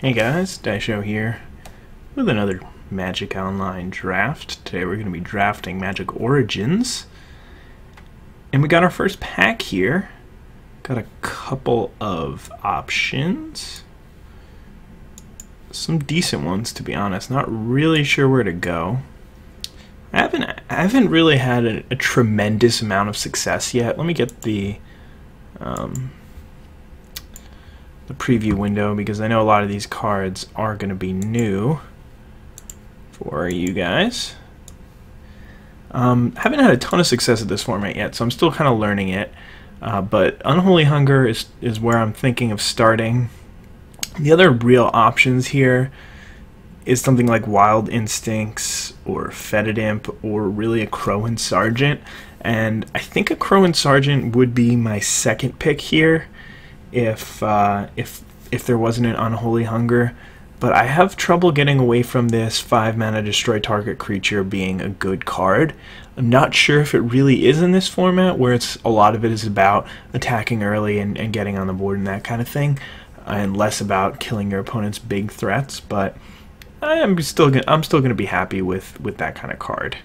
Hey guys, IzDaisho here with another Magic Online draft. Today we're going to be drafting Magic Origins. And we got our first pack here. Got a couple of options. Some decent ones, to be honest. Not really sure where to go. I haven't really had a tremendous amount of success yet. Let me get the preview window, because I know a lot of these cards are going to be new for you guys. Haven't had a ton of success at this format yet, so I'm still kind of learning it. But Unholy Hunger is where I'm thinking of starting. The other real options here is something like Wild Instincts or Fetid Imp, or really a Crowan Sergeant. And I think a Crowan Sergeant would be my second pick here if there wasn't an Unholy Hunger. But I have trouble getting away from this 5-mana destroy target creature being a good card. I'm not sure if it really is in this format, where a lot of it is about attacking early and getting on the board and that kind of thing, and less about killing your opponent's big threats. But I'm still gonna be happy with that kind of card,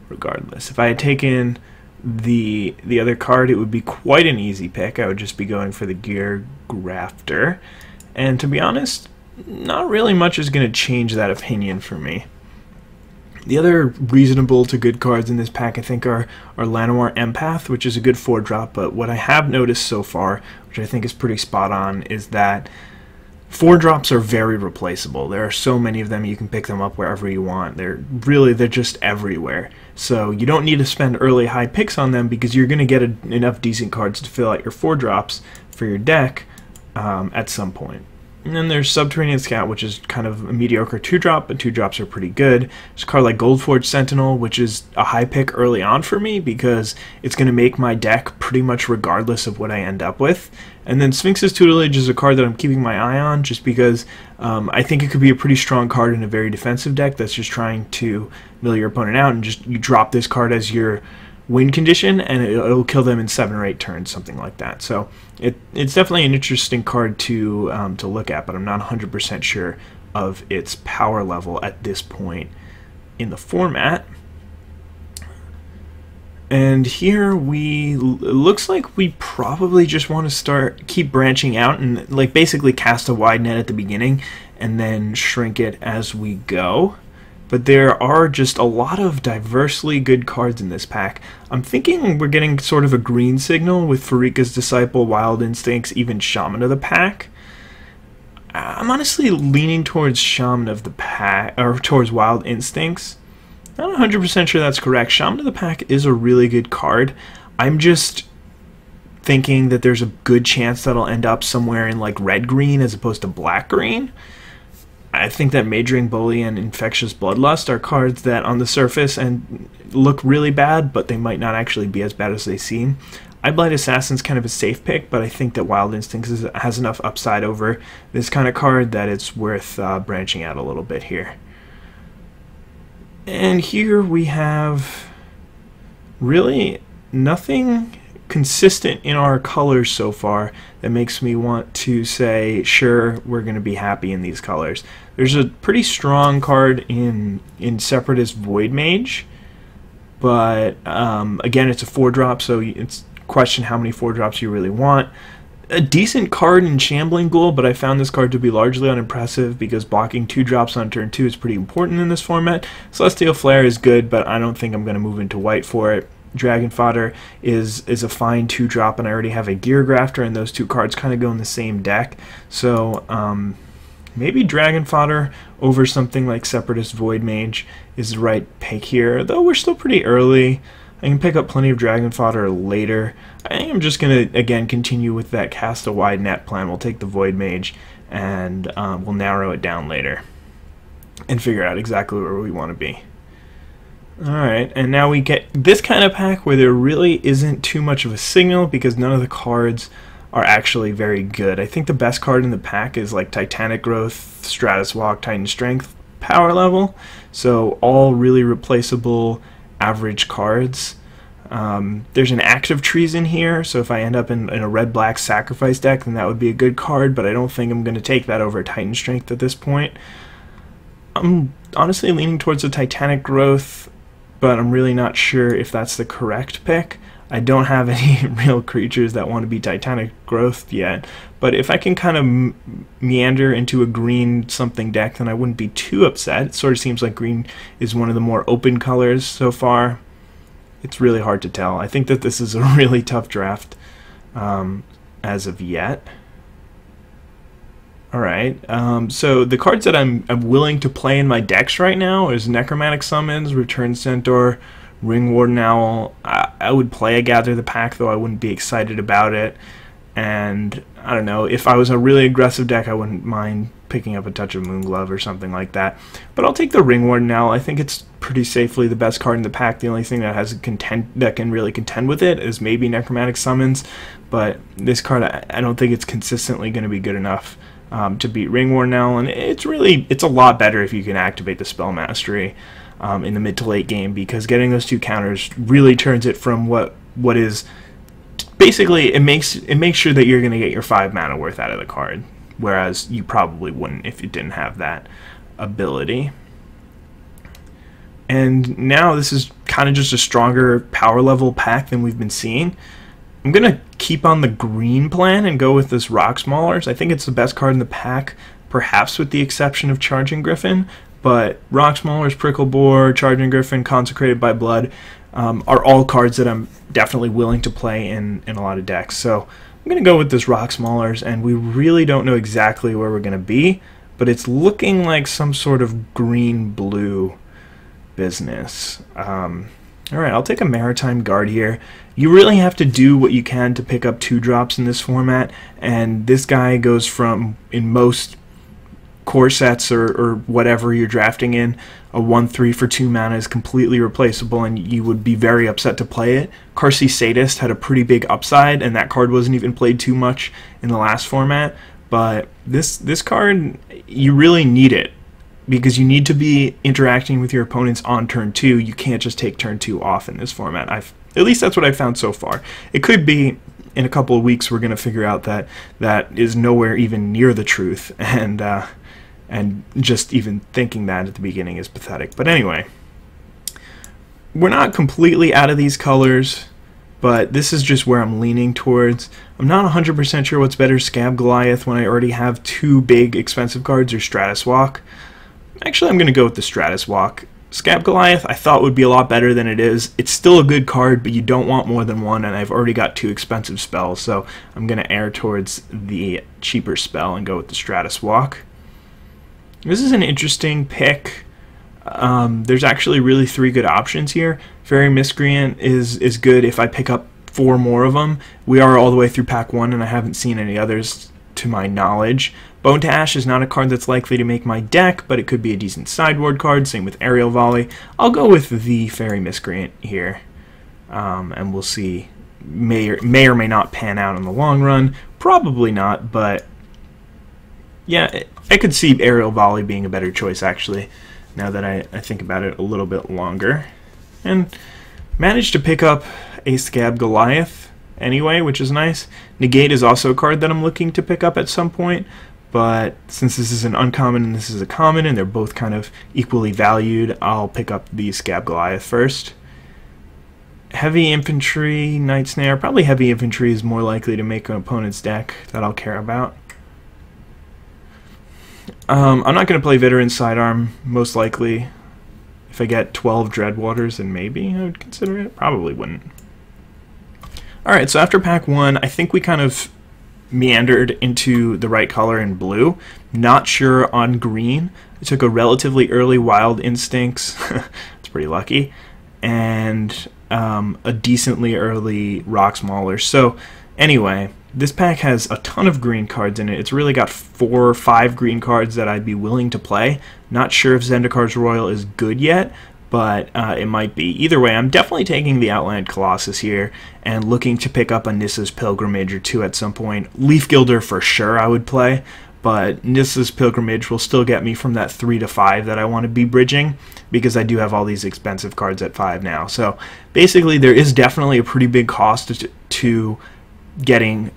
regardless. If I had taken the other card, it would be quite an easy pick. I would just be going for the Gear Grafter, and to be honest, not really much is going to change that opinion for me. The other reasonable to good cards in this pack, I think, are Llanowar Empath, which is a good 4-drop, but what I have noticed so far, which I think is pretty spot on, is that 4-drops are very replaceable. There are so many of them, you can pick them up wherever you want. They're just everywhere. So you don't need to spend early high picks on them, because you're going to get enough decent cards to fill out your 4-drops for your deck at some point. And then there's Subterranean Scout, which is kind of a mediocre 2-drop, but 2-drops are pretty good. There's a card like Goldforge Sentinel, which is a high pick early on for me, because it's going to make my deck pretty much regardless of what I end up with. And then Sphinx's Tutelage is a card that I'm keeping my eye on, just because I think it could be a pretty strong card in a very defensive deck that's just trying to mill your opponent out, and just you drop this card as your win condition, and it'll kill them in 7 or 8 turns, something like that. So it's definitely an interesting card to look at, but I'm not 100% sure of its power level at this point in the format. And here it looks like we probably just want to keep branching out and like basically cast a wide net at the beginning and then shrink it as we go. But there are just a lot of diversely good cards in this pack. I'm thinking we're getting sort of a green signal with Farika's Disciple, Wild Instincts, even Shaman of the Pack. I'm honestly leaning towards Shaman of the Pack, or towards Wild Instincts. Not 100% sure that's correct. Shaman of the Pack is a really good card. I'm just thinking that there's a good chance that'll end up somewhere in like red-green as opposed to black-green. I think that Majoring Bully and Infectious Bloodlust are cards that on the surface and look really bad, but they might not actually be as bad as they seem. Eyeblight Assassin's kind of a safe pick, but I think that Wild Instincts has enough upside over this kind of card that it's worth branching out a little bit here. And here we have really nothing consistent in our colors so far that makes me want to say, sure, we're going to be happy in these colors. There's a pretty strong card in Separatist Void Mage, but again, it's a 4-drop, so it's question how many 4-drops you really want. A decent card in Shambling Ghoul, but I found this card to be largely unimpressive because blocking 2-drops on turn 2 is pretty important in this format. Celestial Flare is good, but I don't think I'm going to move into white for it. Dragon Fodder is a fine 2-drop, and I already have a Gear Grafter, and those two cards kind of go in the same deck. So maybe Dragon Fodder over something like Separatist Void Mage is the right pick here, though we're still pretty early. I can pick up plenty of Dragon Fodder later. I am just going to, again, continue with that cast a wide net plan. We'll take the Void Mage, and we'll narrow it down later and figure out exactly where we want to be. Alright, and now we get this kind of pack where there really isn't too much of a signal, because none of the cards are actually very good. I think the best card in the pack is like Titanic Growth, Stratus Walk, Titan Strength power level. So all really replaceable average cards. There's an active trees in here, so if I end up in a red-black sacrifice deck, then that would be a good card, but I don't think I'm going to take that over Titan Strength at this point. I'm honestly leaning towards the Titanic Growth, but I'm really not sure if that's the correct pick. I don't have any real creatures that want to be Titanic Growth yet, but if I can kind of meander into a green something deck, then I wouldn't be too upset. It sort of seems like green is one of the more open colors so far. It's really hard to tell. I think that this is a really tough draft as of yet. Alright, so the cards that I'm willing to play in my decks right now is Necromantic Summons, Return Centaur, Ring Warden Owl. I would play a Gather the Pack, though I wouldn't be excited about it. And I don't know, if I was a really aggressive deck, I wouldn't mind picking up a Touch of Moonglove or something like that. But I'll take the Ring Warden Owl. I think it's pretty safely the best card in the pack. The only thing that has that can really contend with it is maybe Necromantic Summons. But this card, I don't think it's consistently going to be good enough to beat Ring Warden Owl. And it's a lot better if you can activate the Spell Mastery in the mid to late game, because getting those two counters really turns it from what is basically, it makes sure that you're going to get your 5 mana worth out of the card, whereas you probably wouldn't if you didn't have that ability. And now this is kind of just a stronger power level pack than we've been seeing. I'm going to keep on the green plan and go with this Rock Maulers. I think it's the best card in the pack, perhaps with the exception of Charging Griffin. But Rock Maulers, Prickle Boar, Charging Griffin, Consecrated by Blood are all cards that I'm definitely willing to play in a lot of decks. So I'm going to go with this Rock Maulers, and we really don't know exactly where we're going to be, but it's looking like some sort of green-blue business. Alright, I'll take a Maritime Guard here. You really have to do what you can to pick up 2-drops in this format, and this guy goes from, in most core sets or whatever you're drafting in, a 1/3 for 2 mana is completely replaceable, and you would be very upset to play it. Carsey Sadist had a pretty big upside, and that card wasn't even played too much in the last format. But this card, you really need it, because you need to be interacting with your opponents on turn 2. You can't just take turn 2 off in this format. At least that's what I've found so far. It could be in a couple of weeks we're going to figure out that that is nowhere even near the truth, and just even thinking that at the beginning is pathetic. But anyway, we're not completely out of these colors, but this is just where I'm leaning towards. I'm not 100% sure what's better, Scab Goliath, when I already have 2 big expensive cards, or Stratus Walk. Actually, I'm going to go with the Stratus Walk. Scab Goliath I thought would be a lot better than it is. It's still a good card, but you don't want more than one, and I've already got 2 expensive spells, so I'm going to err towards the cheaper spell and go with the Stratus Walk. This is an interesting pick. There's actually really 3 good options here. Fairy Miscreant is good if I pick up 4 more of them. We are all the way through pack 1, and I haven't seen any others to my knowledge. Bone to Ash is not a card that's likely to make my deck, but it could be a decent sideboard card. Same with Aerial Volley. I'll go with the Fairy Miscreant here, and we'll see. May or may not pan out in the long run. Probably not, but yeah, I could see Aerial Volley being a better choice, actually, now that I think about it a little bit longer. And managed to pick up a Scab Goliath anyway, which is nice. Negate is also a card that I'm looking to pick up at some point, but since this is an uncommon and this is a common, and they're both kind of equally valued, I'll pick up the Scab Goliath first. Heavy Infantry, Night Snare. Probably Heavy Infantry is more likely to make an opponent's deck that I'll care about. I'm not going to play Veteran Sidearm, most likely. If I get 12 Dreadwaters, then maybe I would consider it. Probably wouldn't. Alright, so after pack 1, I think we kind of meandered into the right color in blue. Not sure on green. I took a relatively early Wild Instincts. It's pretty lucky. And a decently early Rock Mauler. So anyway, this pack has a ton of green cards in it. It's really got 4 or 5 green cards that I'd be willing to play. Not sure if Zendikar's Royal is good yet, but it might be. Either way, I'm definitely taking the Outland Colossus here and looking to pick up a Nissa's Pilgrimage or 2 at some point. Leaf Gilder for sure I would play, but Nissa's Pilgrimage will still get me from that 3 to 5 that I want to be bridging, because I do have all these expensive cards at 5 now. So basically there is definitely a pretty big cost to getting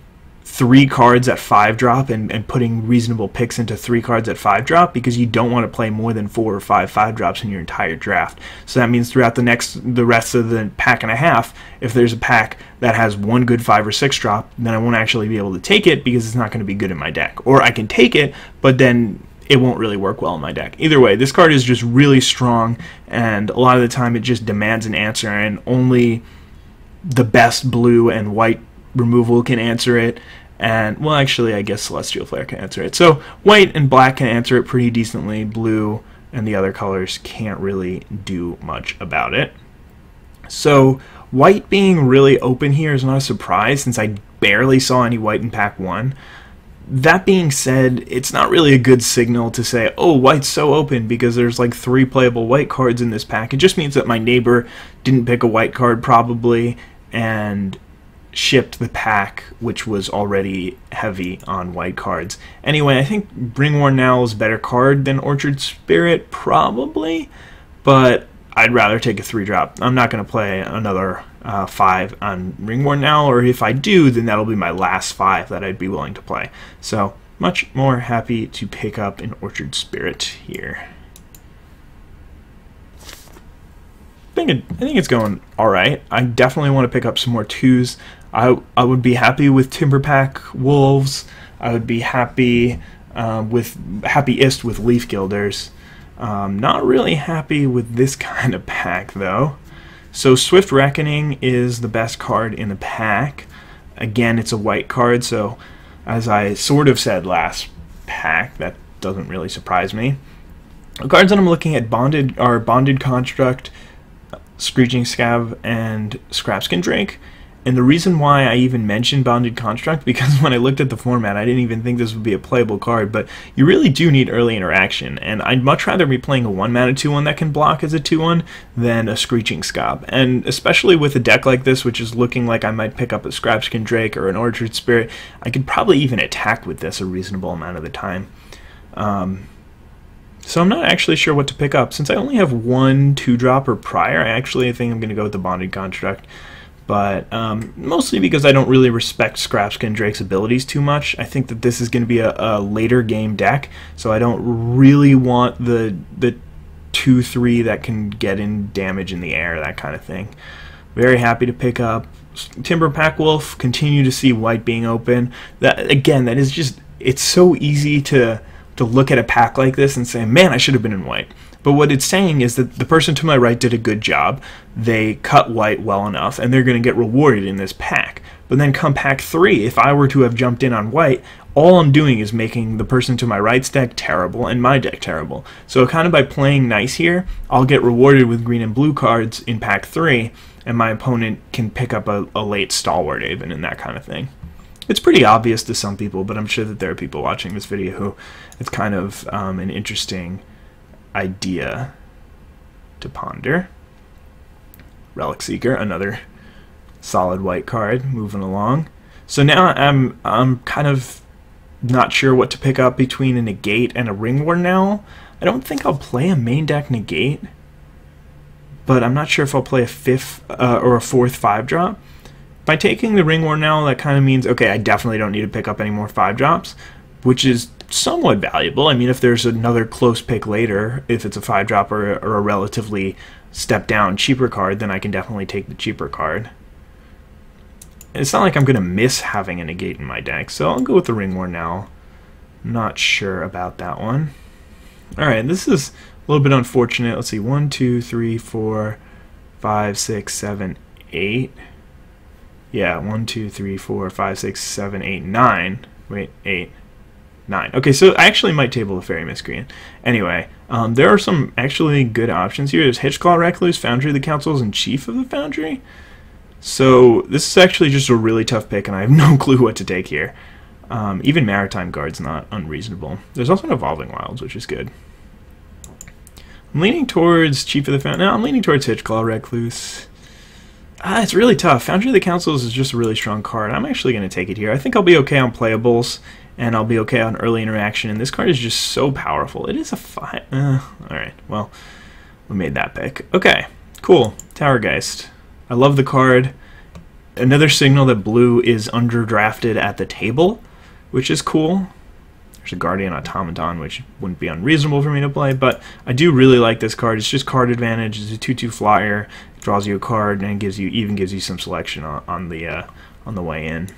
3 cards at 5 drop and putting reasonable picks into 3 cards at 5 drop, because you don't want to play more than 4 or 5 drops in your entire draft. So that means throughout the rest of the pack and a half, if there's a pack that has 1 good 5 or 6 drop, then I won't actually be able to take it because it's not going to be good in my deck. Or I can take it, but then it won't really work well in my deck. Either way, this card is just really strong, and a lot of the time it just demands an answer, and only the best blue and white removal can answer it. And, well, actually, I guess Celestial Flare can answer it. So white and black can answer it pretty decently. Blue and the other colors can't really do much about it. So white being really open here is not a surprise, since I barely saw any white in pack 1. That being said, it's not really a good signal to say, oh, white's so open because there's like 3 playable white cards in this pack. It just means that my neighbor didn't pick a white card probably, and shipped the pack, which was already heavy on white cards. Anyway, I think Ringworn Owl is a better card than Orchard Spirit, probably, but I'd rather take a 3-drop. I'm not going to play another 5 on Ringworn Owl, or if I do, then that'll be my last 5 that I'd be willing to play. So, much more happy to pick up an Orchard Spirit here. I think it's going alright. I definitely want to pick up some more 2s. I would be happy with Timberpack Wolves. I would be happy happiest with Leaf Gilders. Not really happy with this kind of pack though. So Swift Reckoning is the best card in the pack. Again, it's a white card, so as I sort of said last pack, that doesn't really surprise me. The cards that I'm looking at are Bonded Construct, Screeching Scab, and Scrapskin Drake. And the reason why I even mentioned Bonded Construct, because when I looked at the format, I didn't even think this would be a playable card, but you really do need early interaction, and I'd much rather be playing a 1-mana 2-1 that can block as a 2-1 than a Screeching Scab. And especially with a deck like this, which is looking like I might pick up a Scrapskin Drake or an Orchard Spirit, I could probably even attack with this a reasonable amount of the time. So I'm not actually sure what to pick up. Since I only have 1 2-drop or prior, I think I'm going to go with the Bonded Construct. But mostly because I don't really respect Scrapskin Drake's abilities too much. I think that this is going to be a later game deck, so I don't really want the 2-3 that can get in damage in the air, that kind of thing. Very happy to pick up Timberpack Wolf. Continue to see white being open. That again, that is just, it's so easy to look at a pack like this and say, man, I should have been in white. But what it's saying is that the person to my right did a good job. They cut white well enough, and they're going to get rewarded in this pack. But then come pack 3, if I were to have jumped in on white, all I'm doing is making the person to my right's deck terrible and my deck terrible. So kind of by playing nice here, I'll get rewarded with green and blue cards in pack 3, and my opponent can pick up a late Stalwart even and that kind of thing. It's pretty obvious to some people, but I'm sure that there are people watching this video who it's kind of an interesting idea to ponder. Relic Seeker, another solid white card, moving along. So now I'm kind of not sure what to pick up between a Negate and a Ringworn Owl. I don't think I'll play a main deck Negate, but I'm not sure if I'll play a 5th or a 4th 5-drop. By taking the Ringworn Owl, that kind of means, okay, I definitely don't need to pick up any more 5-drops, which is somewhat valuable. I mean, if there's another close pick later, if it's a 5-drop or a relatively step-down cheaper card, then I can definitely take the cheaper card. It's not like I'm going to miss having a Negate in my deck, so I'll go with the Ringworn Owl. Not sure about that one. Alright, this is a little bit unfortunate. Let's see, 1, 2, 3, 4, 5, 6, 7, 8. Yeah, 1, 2, 3, 4, 5, 6, 7, 8, 9. Wait, 8, 9. Okay, so I actually might table the Fairy Miscreant. Anyway, there are some actually good options here. There's Hitchclaw Recluse, Foundry of the Councils, and Chief of the Foundry. So this is actually just a really tough pick, and I have no clue what to take here. Even Maritime Guard's not unreasonable. There's also an Evolving Wilds, which is good. I'm leaning towards Chief of the Foundry. No, I'm leaning towards Hitchclaw Recluse. It's really tough. Foundry of the Councils is just a really strong card. I'm actually going to take it here. I think I'll be okay on playables, and I'll be okay on early interaction. And this card is just so powerful. It is a 5. Alright, well, we made that pick. Okay, cool. Towergeist. I love the card. Another signal that blue is underdrafted at the table, which is cool. There's a Guardian Automaton, which wouldn't be unreasonable for me to play, but I do really like this card. It's just card advantage. It's a 2/2 flyer. It draws you a card and gives you some selection on the way in.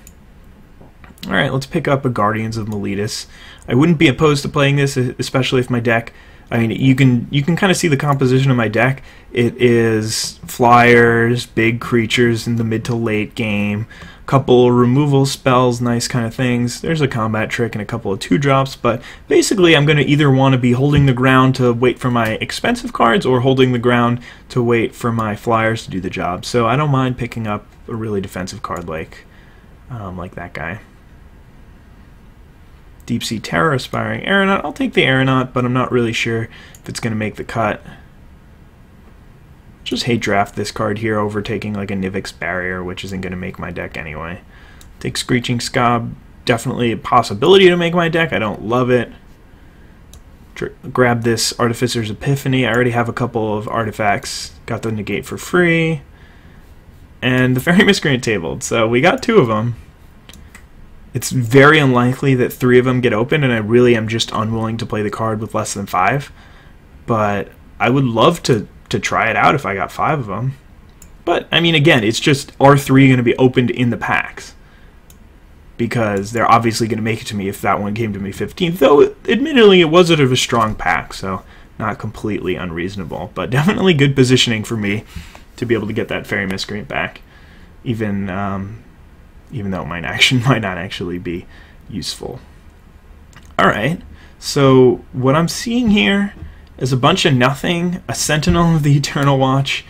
All right, let's pick up a Guardians of Miletus. I wouldn't be opposed to playing this, especially if my deck. I mean, you can kind of see the composition of my deck. It is flyers, big creatures in the mid to late game, couple removal spells, nice kind of things. There's a combat trick and a couple of 2-drops, but basically I'm going to either want to be holding the ground to wait for my expensive cards or holding the ground to wait for my flyers to do the job. So I don't mind picking up a really defensive card like that guy. Deep Sea Terror, Aspiring Aeronaut. I'll take the Aeronaut, but I'm not really sure if it's going to make the cut. Just hate draft this card here over taking like a Nivix Barrier, which isn't going to make my deck anyway. Take Screeching Scob, definitely a possibility to make my deck. I don't love it. Grab this Artificer's Epiphany. I already have a couple of artifacts. Got the Negate for free. And the Fairy Miscreant tabled, so we got 2 of them. It's very unlikely that 3 of them get opened, and I really am just unwilling to play the card with less than 5. But I would love to try it out if I got 5 of them. But, I mean, again, it's just, are 3 going to be opened in the packs? Because they're obviously going to make it to me if that one came to me 15th. Though, admittedly, it was out of a strong pack, so not completely unreasonable. But definitely good positioning for me to be able to get that Fairy Miscreant back. Even though it might not actually be useful. Alright, so what I'm seeing here is a bunch of nothing, a Sentinel of the Eternal Watch,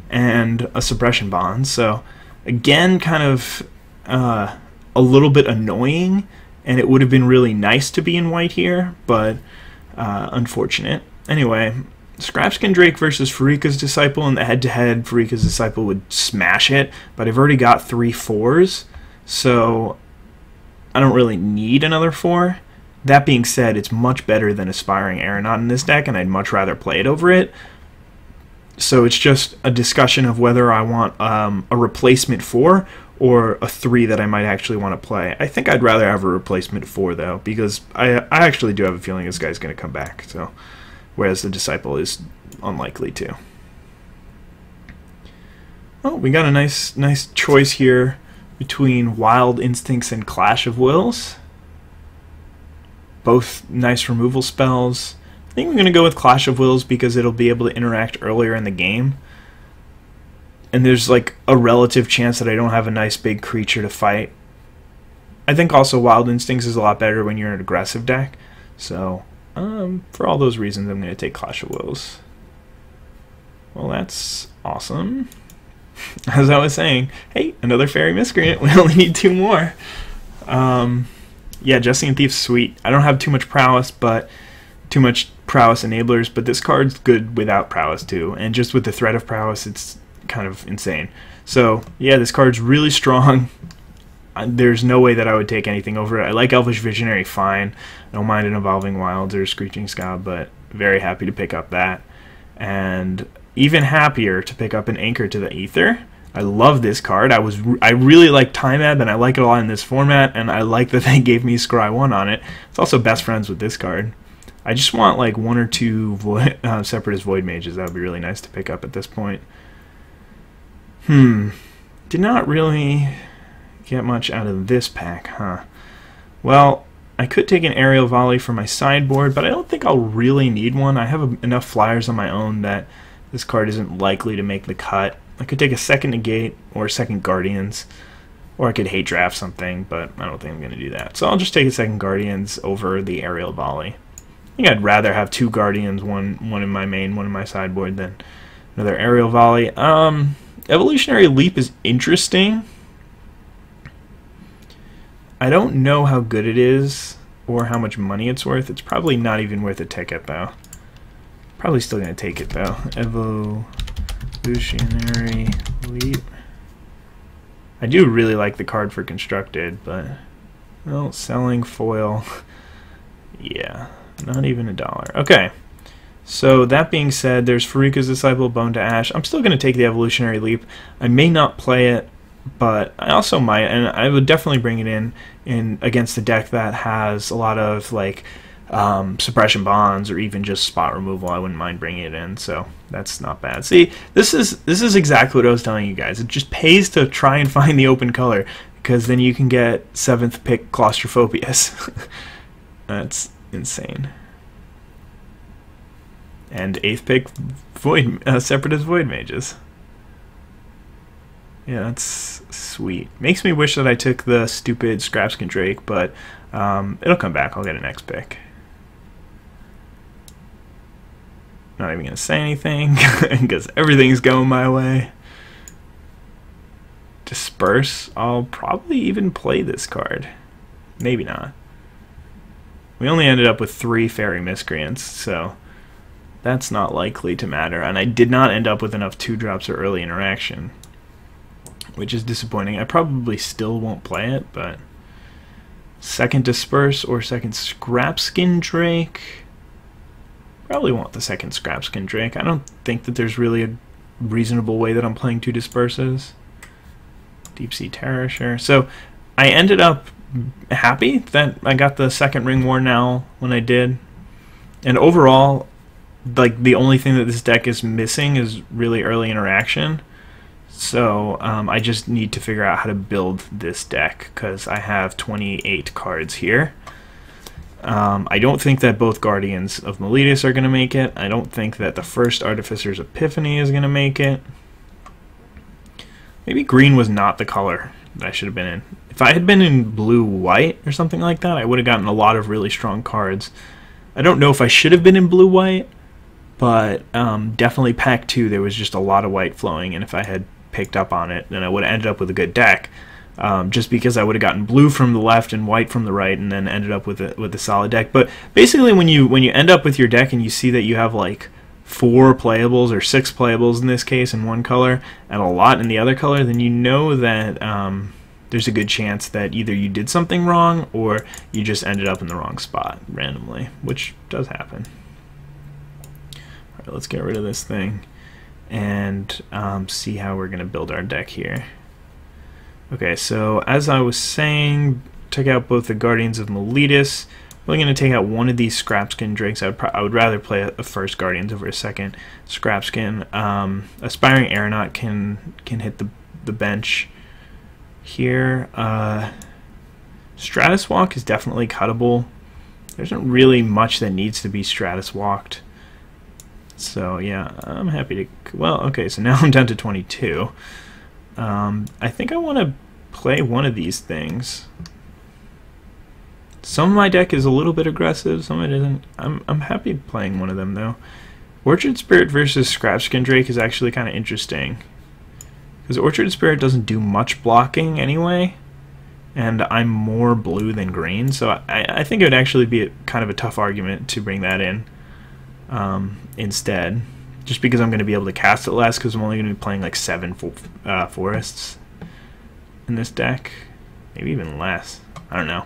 and a Suppression Bond. So again, kind of a little bit annoying, and it would have been really nice to be in white here, but unfortunate. Anyway, Scrapskin Drake versus Farika's Disciple. In the head-to-head, Farika's Disciple would smash it, but I've already got 3 4s, so I don't really need another 4. That being said, it's much better than Aspiring Aeronaut in this deck, and I'd much rather play it over it. So it's just a discussion of whether I want a replacement 4 or a 3 that I might actually want to play. I think I'd rather have a replacement 4, though, because I actually do have a feeling this guy's going to come back. So, whereas the Disciple is unlikely to. Oh, we got a nice choice here between Wild Instincts and Clash of Wills. Both nice removal spells. I think we're going to go with Clash of Wills because it'll be able to interact earlier in the game. And there's like a relative chance that I don't have a nice big creature to fight. I think also Wild Instincts is a lot better when you're in an aggressive deck. So, for all those reasons, I'm going to take Clash of Wills. Well, that's awesome. As I was saying, hey, another Fairy Miscreant. We only need 2 more. Yeah, Justine Thief's sweet. I don't have too much prowess, but too much prowess enablers, but this card's good without prowess too. And just with the threat of prowess, it's kind of insane. So, yeah, this card's really strong. There's no way that I would take anything over it. I like Elvish Visionary fine. I don't mind an Evolving Wilds or Screeching Scob, but very happy to pick up that. And even happier to pick up an Anchor to the Aether. I love this card. I really like Time Ebb, and I like it a lot in this format, and I like that they gave me Scry 1 on it. It's also best friends with this card. I just want like 1 or 2 Separatist Void Mages. That would be really nice to pick up at this point. Did not really get much out of this pack, huh? Well, I could take an Aerial Volley for my sideboard, but I don't think I'll really need one. I have enough flyers on my own that this card isn't likely to make the cut. I could take a second Negate or a second Guardians, or I could hate draft something, but I don't think I'm going to do that. So I'll just take a second Guardians over the Aerial Volley. I think I'd rather have 2 Guardians, one in my main, one in my sideboard, than another Aerial Volley. Evolutionary Leap is interesting. I don't know how good it is or how much money it's worth. It's probably not even worth a ticket, though. Probably still going to take it, though. Evolutionary Leap. I do really like the card for Constructed, but Well, selling foil. Yeah, not even $1. Okay. So that being said, there's Faruka's Disciple, Bone to Ash. I'm still going to take the Evolutionary Leap. I may not play it, but I also might, and I would definitely bring it in against a deck that has a lot of like suppression bonds or even just spot removal. I wouldn't mind bringing it in, so that's not bad. See, this is exactly what I was telling you guys. It just pays to try and find the open color, because then you can get 7th pick Claustrophobias. That's insane. And 8th pick Void Separatist Void Mages. Yeah, that's sweet. Makes me wish that I took the stupid Scrapskin Drake, but it'll come back. I'll get a next pick. Not even gonna say anything because everything's going my way. Disperse. I'll probably even play this card. Maybe not. We only ended up with 3 Fairy Miscreants, so that's not likely to matter. And I did not end up with enough 2-drops or early interaction, which is disappointing. I probably still won't play it, but second Disperse or second Scrapskin Drake. Probably want the second Scrapskin Drake. I don't think that there's really a reasonable way that I'm playing 2 Disperses. Deep Sea Terrasher. So I ended up happy that I got the second Ringworn Owl when I did. And overall, like, the only thing that this deck is missing is really early interaction. So I just need to figure out how to build this deck, because I have 28 cards here. I don't think that both Guardians of Meletis are going to make it. I don't think that the first Artificer's Epiphany is going to make it. Maybe green was not the color that I should have been in. If I had been in blue-white or something like that, I would have gotten a lot of really strong cards. I don't know if I should have been in blue-white, but definitely pack 2, there was just a lot of white flowing, and if I had picked up on it, then I would have ended up with a good deck. Just because I would have gotten blue from the left and white from the right, and then ended up with a solid deck. But basically, when you end up with your deck and you see that you have like 4 playables or 6 playables in this case in one color and a lot in the other color, then you know that there's a good chance that either you did something wrong or you just ended up in the wrong spot randomly, which does happen. All right, let's get rid of this thing and see how we're going to build our deck here. Okay, so as I was saying, took out both the Guardians of Meletis. I'm only going to take out one of these Scrapskin Drakes. I would rather play a first Guardians over a second Scrapskin. Aspiring Aeronaut can hit the bench here. Stratus Walk is definitely cuttable. There isn't really much that needs to be Stratus Walked. So yeah, I'm happy to... Well, okay, so now I'm down to 22. I think I want to play one of these things. Some of my deck is a little bit aggressive, some of it isn't. I'm happy playing one of them though. Orchard Spirit versus Scrapskin Drake is actually kind of interesting, because Orchard Spirit doesn't do much blocking anyway, and I'm more blue than green, so I think it would actually be kind of a tough argument to bring that in instead. Just because I'm going to be able to cast it less, because I'm only going to be playing like 7 forests in this deck. Maybe even less. I don't know.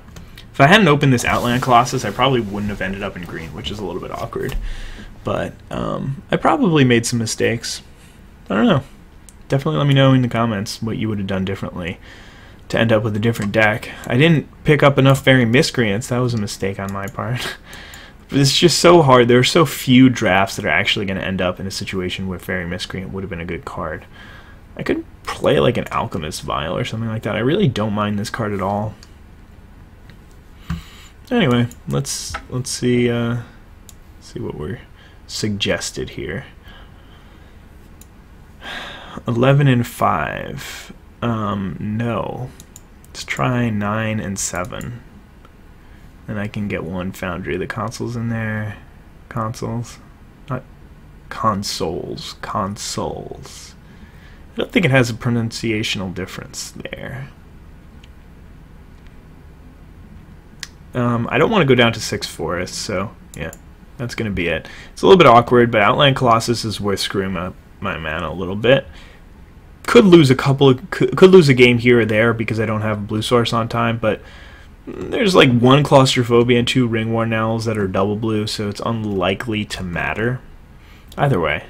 If I hadn't opened this Outland Colossus, I probably wouldn't have ended up in green, which is a little bit awkward. But I probably made some mistakes. I don't know. Definitely let me know in the comments what you would have done differently to end up with a different deck. I didn't pick up enough Fairy Miscreants. That was a mistake on my part. But it's just so hard. There are so few drafts that are actually going to end up in a situation where Fairy Miscreant would have been a good card. I could play like an Alchemist Vial or something like that. I really don't mind this card at all. Anyway, let's see what we're suggested here. 11 and 5. No. Let's try 9 and 7. Then I can get one Foundry. The console's in there. Consoles. Not consoles. Consoles. I don't think it has a pronunciational difference there. I don't want to go down to 6 forests, so yeah, that's going to be it. It's a little bit awkward, but Outland Colossus is worth screwing my mana a little bit. Could lose a game here or there because I don't have a blue source on time, but There's like one Claustrophobia and two Ringworn Owls that are double blue, so it's unlikely to matter. Either way,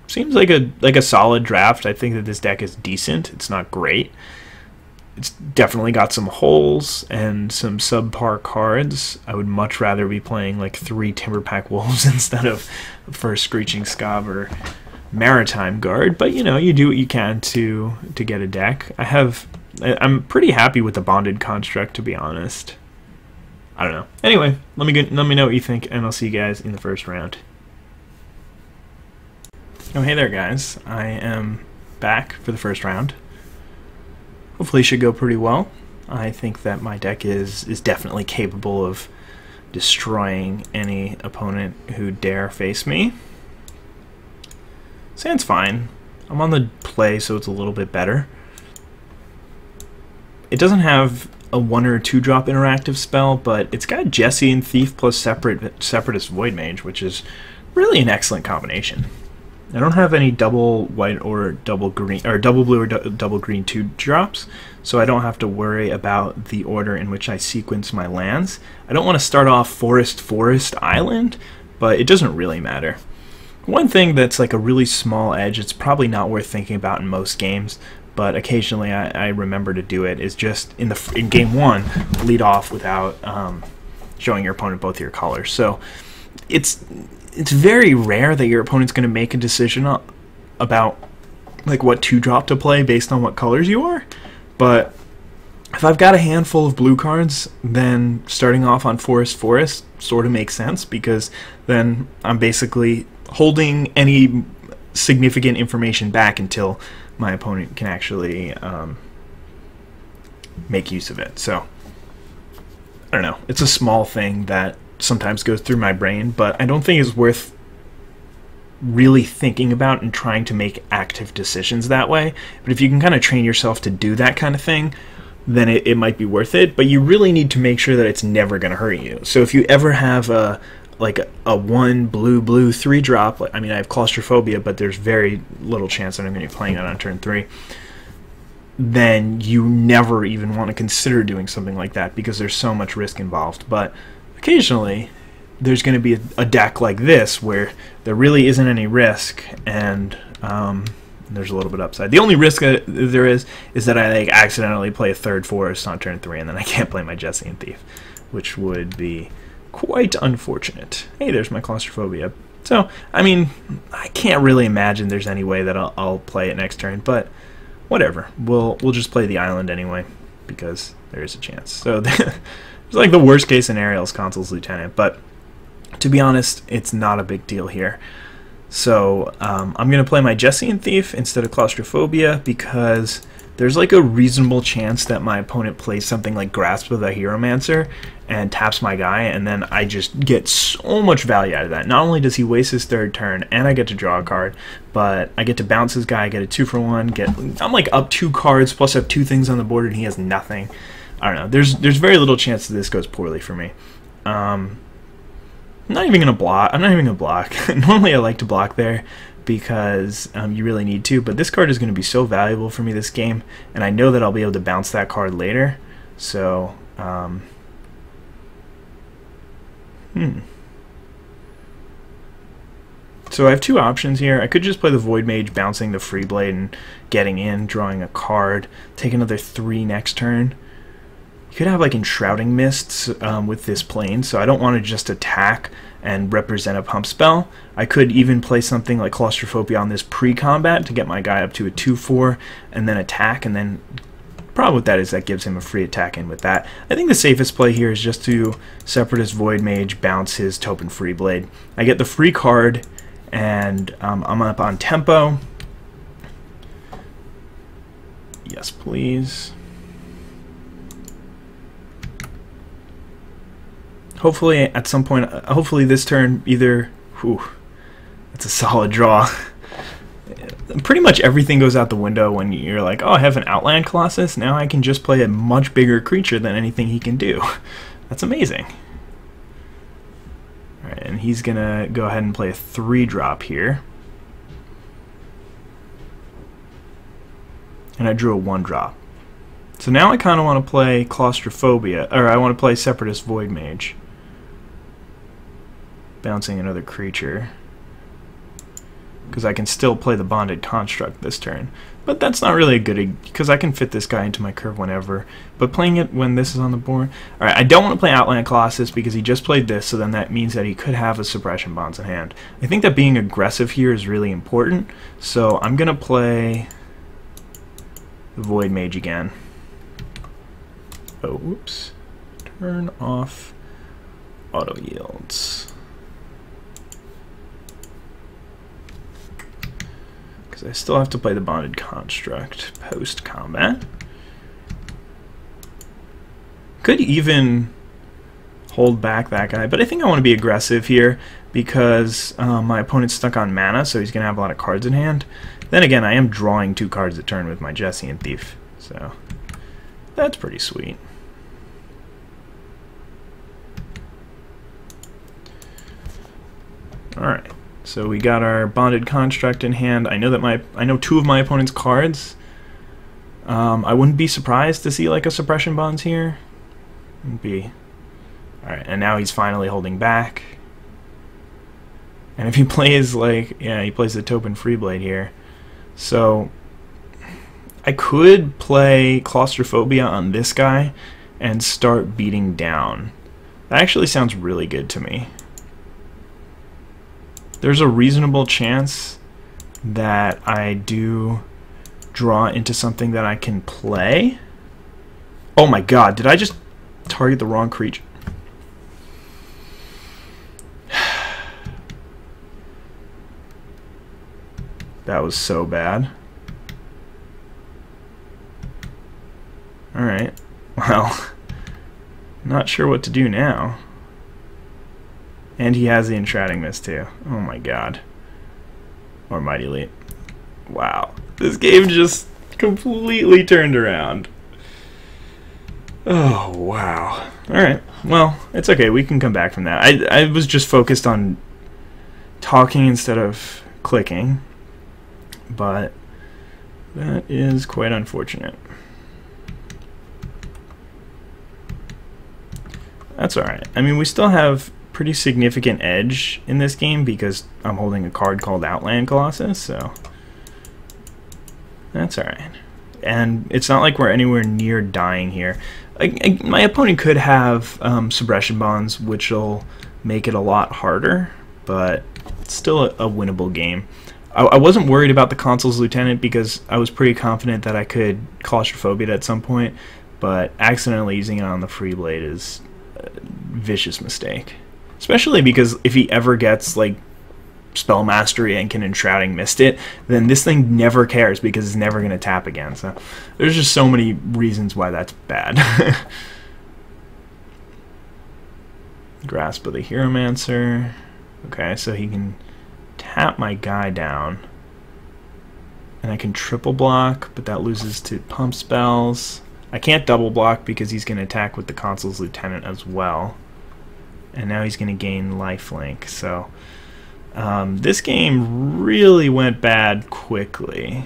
seems like a solid draft. I think that this deck is decent. It's not great. It's definitely got some holes and some subpar cards. I would much rather be playing like 3 Timberpack Wolves instead of first Screeching Scob or Maritime Guard. But you know, you do what you can to get a deck. I'm pretty happy with the Bonded Construct, to be honest. I don't know. Anyway, let me know what you think, and I'll see you guys in the first round. Oh, hey there, guys. I am back for the first round. Hopefully it should go pretty well. I think that my deck is definitely capable of destroying any opponent who dare face me. Sand's fine. I'm on the play, so it's a little bit better. It doesn't have a 1 or 2 drop interactive spell, but it's got Jesse and Thief plus Separatist Void Mage, which is really an excellent combination. I don't have any double white or double green, or double blue or double green 2 drops, so I don't have to worry about the order in which I sequence my lands. I don't want to start off forest island, but it doesn't really matter. One thing that's like a really small edge, it's probably not worth thinking about in most games, but occasionally I remember to do it, is just in game 1, lead off without showing your opponent both your colors. So it's very rare that your opponent's going to make a decision about like what 2-drop to play based on what colors you are. But if I've got a handful of blue cards, then starting off on forest sort of makes sense, because then I'm basically holding any significant information back until my opponent can actually make use of it. So I don't know. It's a small thing that sometimes goes through my brain, but I don't think it's worth really thinking about and trying to make active decisions that way. But if you can kind of train yourself to do that kind of thing, then it might be worth it. But you really need to make sure that it's never going to hurt you. So if you ever have a 1 blue 3-drop, I mean, I have Claustrophobia, but there's very little chance that I'm going to be playing it on turn 3, then you never even want to consider doing something like that, because there's so much risk involved. But occasionally there's going to be a deck like this where there really isn't any risk, and there's a little bit upside. The only risk that there is that I like accidentally play a 3rd forest on turn 3, and then I can't play my Jesse and Thief, which would be quite unfortunate. Hey, there's my Claustrophobia. So, I mean, I can't really imagine there's any way that I'll play it next turn, but whatever. We'll just play the island anyway, because there is a chance. So it's like the worst case scenario is Consul's Lieutenant, but to be honest, it's not a big deal here. So I'm going to play my Jesse and Thief instead of Claustrophobia, because there's like a reasonable chance that my opponent plays something like Grasp of the Hieromancer and taps my guy, and then I just get so much value out of that. Not only does he waste his 3rd turn, and I get to draw a card, but I get to bounce his guy, get a 2-for-1, I'm like up 2 cards, plus I have 2 things on the board, and he has nothing. I don't know. There's very little chance that this goes poorly for me. I'm not even gonna block. Normally I like to block there, because you really need to, but this card is going to be so valuable for me this game, and I know that I'll be able to bounce that card later. So so I have 2 options here. I could just play the Void Mage, bouncing the Freeblade and getting in, drawing a card, take another 3 next turn. You could have like Enshrouding Mists with this plane, so I don't want to just attack and represent a pump spell. I could even play something like Claustrophobia on this pre-combat to get my guy up to a 2-4 and then attack, and then the problem with that is that gives him a free attack in with that. I think the safest play here is just to Separatist Void Mage, bounce his Taupe and Freeblade. I get the free card, and I'm up on tempo. Yes, please. Hopefully at some point, hopefully this turn either, that's a solid draw. Pretty much everything goes out the window when you're like, oh, I have an Outland Colossus, now I can just play a much bigger creature than anything he can do. That's amazing. Alright, and he's gonna go ahead and play a 3-drop here. And I drew a 1-drop. So now I kind of want to play Claustrophobia, or I want to play Separatist Void Mage. Bouncing another creature. Because I can still play the Bonded Construct this turn. But that's not really a good, because I can fit this guy into my curve whenever. But playing it when this is on the board... Alright, I don't want to play Outland Colossus because he just played this, so then that means that he could have a Suppression Bonds in hand. I think that being aggressive here is really important, so I'm going to play the Void Mage again. Oh, whoops. Turn off auto yields. I still have to play the Bonded Construct post-combat. Could even hold back that guy, but I think I want to be aggressive here because my opponent's stuck on mana, so he's going to have a lot of cards in hand. Then again, I am drawing 2 cards a turn with my Jesse and Thief, so that's pretty sweet. Alright. So we got our Bonded Construct in hand. I know that I know 2 of my opponent's cards. I wouldn't be surprised to see like a Suppression Bonds here. Wouldn't be. Alright, and now he's finally holding back. And if he plays like, yeah, he plays the Topin Freeblade here. So I could play Claustrophobia on this guy and start beating down. That actually sounds really good to me. There's a reasonable chance that I do draw into something that I can play. Oh my god, did I just target the wrong creature? That was so bad. Alright, well, not sure what to do now. And he has the Enshrouding Mist too. Oh my god. Or Mighty Leap. Wow. This game just completely turned around. Oh, wow. Alright. Well, it's okay. We can come back from that. I was just focused on talking instead of clicking. But that is quite unfortunate. That's alright. I mean, we still have pretty significant edge in this game because I'm holding a card called Outland Colossus, so that's alright. And it's not like we're anywhere near dying here. My opponent could have Suppression Bonds, which will make it a lot harder, but it's still a winnable game. I wasn't worried about the Consul's Lieutenant because I was pretty confident that I could Claustrophobia it at some point, but accidentally using it on the Freeblade is a vicious mistake. Especially because if he ever gets like Spell Mastery and can Enshrouding Mist it, then this thing never cares because it's never going to tap again. So there's just so many reasons why that's bad. Grasp of the Heromancer. Okay, so he can tap my guy down. And I can triple block, but that loses to pump spells. I can't double block because he's going to attack with the Consul's Lieutenant as well. And now he's going to gain lifelink. So this game really went bad quickly.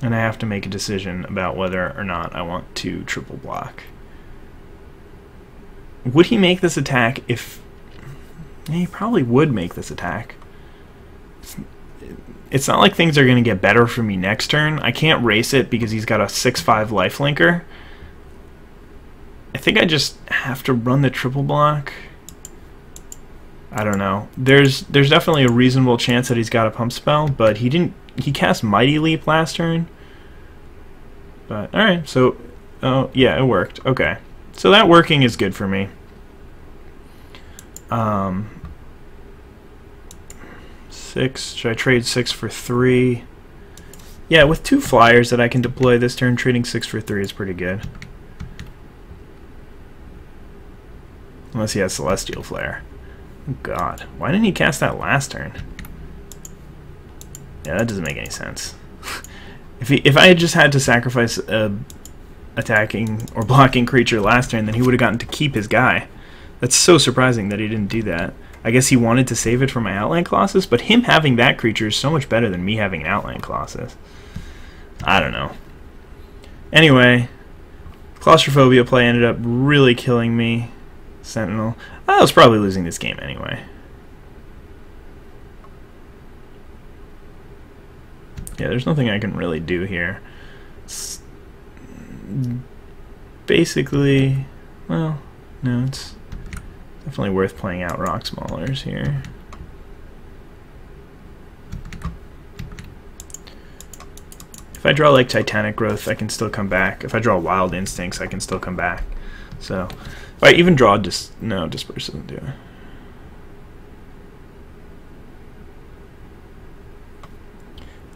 And I have to make a decision about whether or not I want to triple block. Would he make this attack if... He probably would make this attack. It's not like things are going to get better for me next turn. I can't race it because he's got a 6/5 lifelinker. I think I just have to run the triple block. I don't know. There's definitely a reasonable chance that he's got a pump spell, but he didn't. He cast Mighty Leap last turn. But alright, so oh yeah, it worked. Okay. So that working is good for me. 6. Should I trade 6 for 3? Yeah, with 2 flyers that I can deploy this turn, trading 6 for 3 is pretty good. Unless he has Celestial Flare. Oh god, why didn't he cast that last turn? Yeah, that doesn't make any sense. If I had just had to sacrifice a attacking or blocking creature last turn, then he would have gotten to keep his guy. That's so surprising that he didn't do that. I guess he wanted to save it for my Outland Colossus, but him having that creature is so much better than me having an Outland Colossus. I don't know. Anyway, claustrophobia play ended up really killing me. Sentinel. I was probably losing this game anyway. Yeah, there's nothing I can really do here. It's basically, well, no, it's definitely worth playing out Rock Maulers here. If I draw like Titanic Growth, I can still come back. If I draw Wild Instincts, I can still come back. So, if I even draw no, Disperse doesn't do it.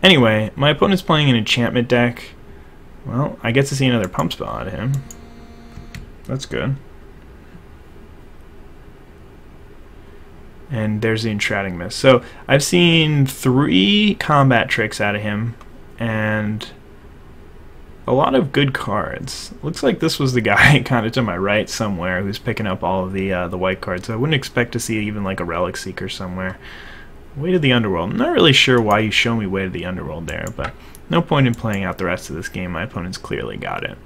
Anyway, my opponent's playing an enchantment deck. Well, I get to see another pump spell out of him. That's good. And there's the Enshrouding Mist. So I've seen 3 combat tricks out of him, and a lot of good cards. Looks like this was the guy kind of to my right somewhere who's picking up all of the white cards. So I wouldn't expect to see even like a Relic Seeker somewhere. Way to the Underworld. I'm not really sure why you show me Way to the Underworld there, but no point in playing out the rest of this game. My opponent's clearly got it.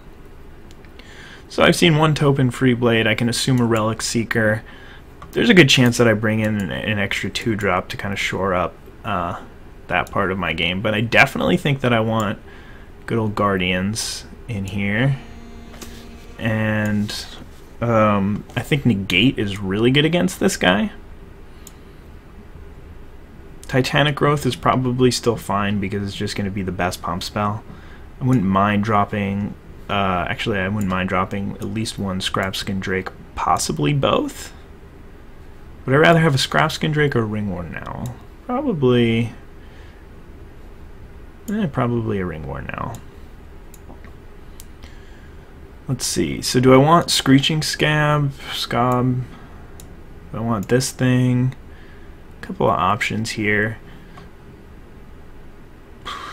So I've seen 1 Token Free Blade. I can assume a Relic Seeker. There's a good chance that I bring in an extra 2-drop to kind of shore up that part of my game, but I definitely think that I want good old Guardians in here. And I think Negate is really good against this guy. Titanic Growth is probably still fine because it's just going to be the best pump spell. I wouldn't mind dropping, actually I wouldn't mind dropping at least 1 Scrapskin Drake, possibly both. Would I rather have a Scrapskin Drake or a Ringworn Owl? Probably a Ringworn Owl. Let's see, so do I want Screeching Scab? Do I want this thing? Couple of options here.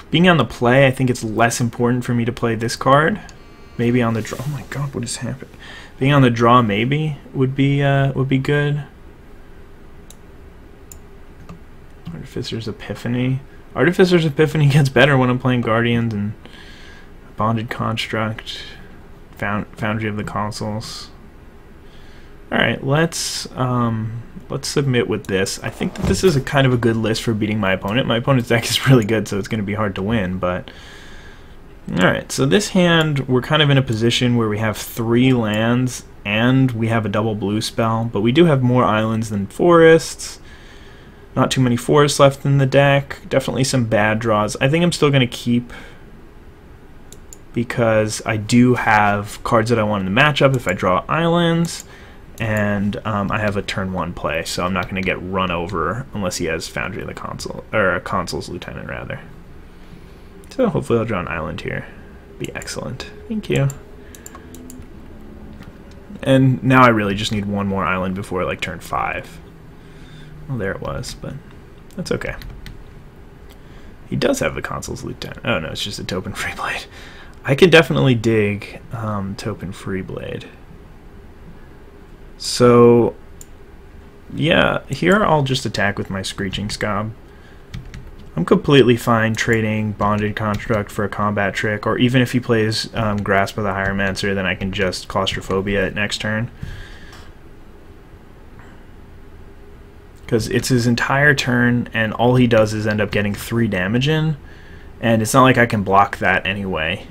Being on the play, I think it's less important for me to play this card. Maybe on the draw. Oh my god, what has happened? Being on the draw maybe would be good. Artificer's Epiphany. Artificer's Epiphany gets better when I'm playing Guardians and Bonded Construct, Foundry of the Consuls. All right, let's submit with this. I think that this is a kind of a good list for beating my opponent. My opponent's deck is really good, so it's going to be hard to win, but all right, so this hand, we're kind of in a position where we have 3 lands and we have a double blue spell, but we do have more islands than forests. Not too many forests left in the deck. Definitely some bad draws. I think I'm still going to keep because I do have cards that I want in the matchup if I draw islands. And I have a turn 1 play, so I'm not going to get run over unless he has Foundry of the Consul, or a Consul's Lieutenant rather. So hopefully I'll draw an island here. Be excellent. Thank you. And now I really just need 1 more island before like turn 5. Well, there it was, but that's okay. He does have the Consul's Lieutenant. Oh no, it's just a Token Free Blade. I could definitely dig Token Free Blade. So, yeah, here I'll just attack with my Screeching Scab. I'm completely fine trading Bonded Construct for a combat trick, or even if he plays Grasp of the Hieromancer, then I can just Claustrophobia at next turn. Because it's his entire turn, and all he does is end up getting 3 damage in, and it's not like I can block that anyway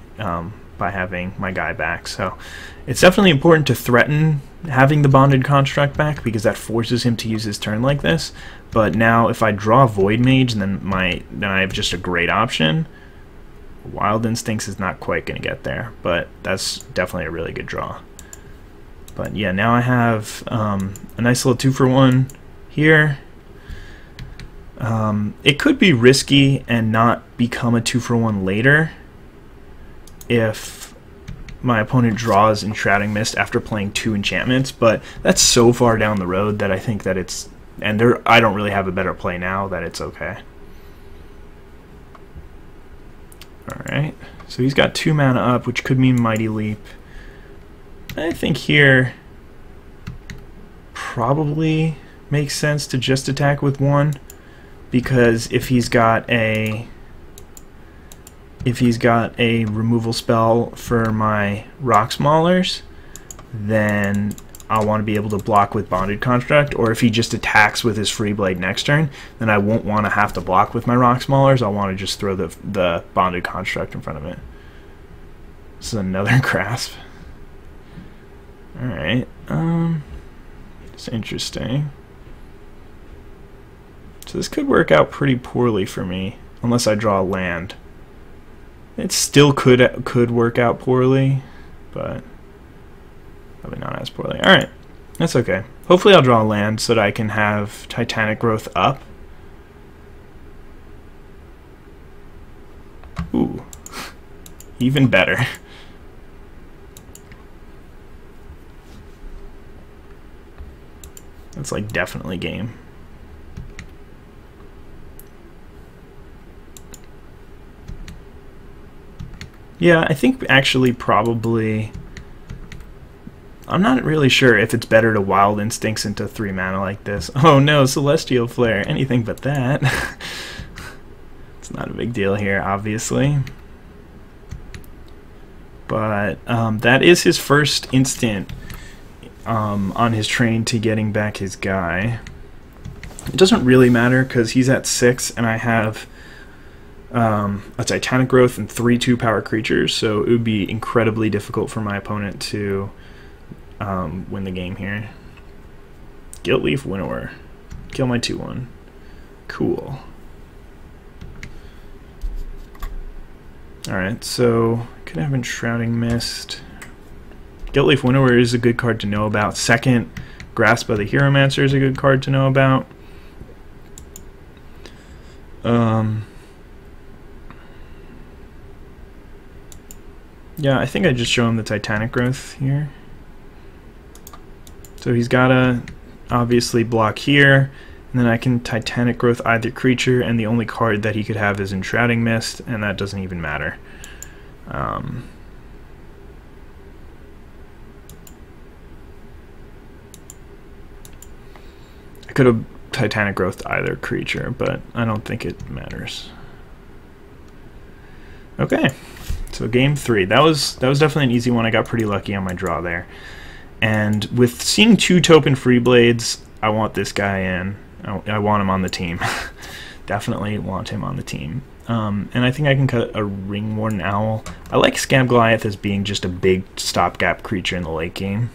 by having my guy back. So it's definitely important to threaten having the Bonded Construct back, because that forces him to use his turn like this. But now if I draw Void Mage, then I have just a great option. Wild Instincts is not quite going to get there, but that's definitely a really good draw. But yeah, now I have a nice little 2-for-1 here. It could be risky and not become a 2-for-1 later if my opponent draws Enshrouding Mist after playing 2 enchantments, but that's so far down the road that I think that it's, and I don't really have a better play now, that it's okay. Alright, so he's got 2 mana up, which could mean Mighty Leap. I think here probably makes sense to just attack with one, because if he's got a removal spell for my rock maulers, then I'll want to be able to block with Bonded Construct, or if he just attacks with his Free Blade next turn, then I won't want to have to block with my rock maulers. I'll want to just throw the Bonded Construct in front of it. This is another grasp. Alright, it's interesting. So this could work out pretty poorly for me, unless I draw a land. It still could work out poorly, but probably not as poorly. Alright, that's okay. Hopefully I'll draw a land so that I can have Titanic Growth up. Ooh, even better. That's like definitely game. Yeah, I think actually probably... I'm not really sure if it's better to Wild Instincts into 3 mana like this. Oh no, Celestial Flare. Anything but that. It's not a big deal here, obviously. But that is his first instant on his train to getting back his guy. It doesn't really matter because he's at 6 and I have a Titanic Growth and 3 2-power creatures, so it would be incredibly difficult for my opponent to win the game here. Guiltleaf Winnower. Kill my 2/1. Cool. Alright, so could have Enshrouding Mist. Guiltleaf Winnower is a good card to know about. Second, Grasp of the Heromancer is a good card to know about. Yeah, I think I just show him the Titanic Growth here. So he's got to obviously block here, and then I can Titanic Growth either creature, and the only card that he could have is Enshrouding Mist, and that doesn't even matter. I could have Titanic Growth either creature, but I don't think it matters. Okay. So game 3, that was definitely an easy one. I got pretty lucky on my draw there. And with seeing 2 Token Free Blades, I want this guy in. I want him on the team. Definitely want him on the team. And I think I can cut a Ringwarden Owl. I like Scab Goliath as being just a big stopgap creature in the late game.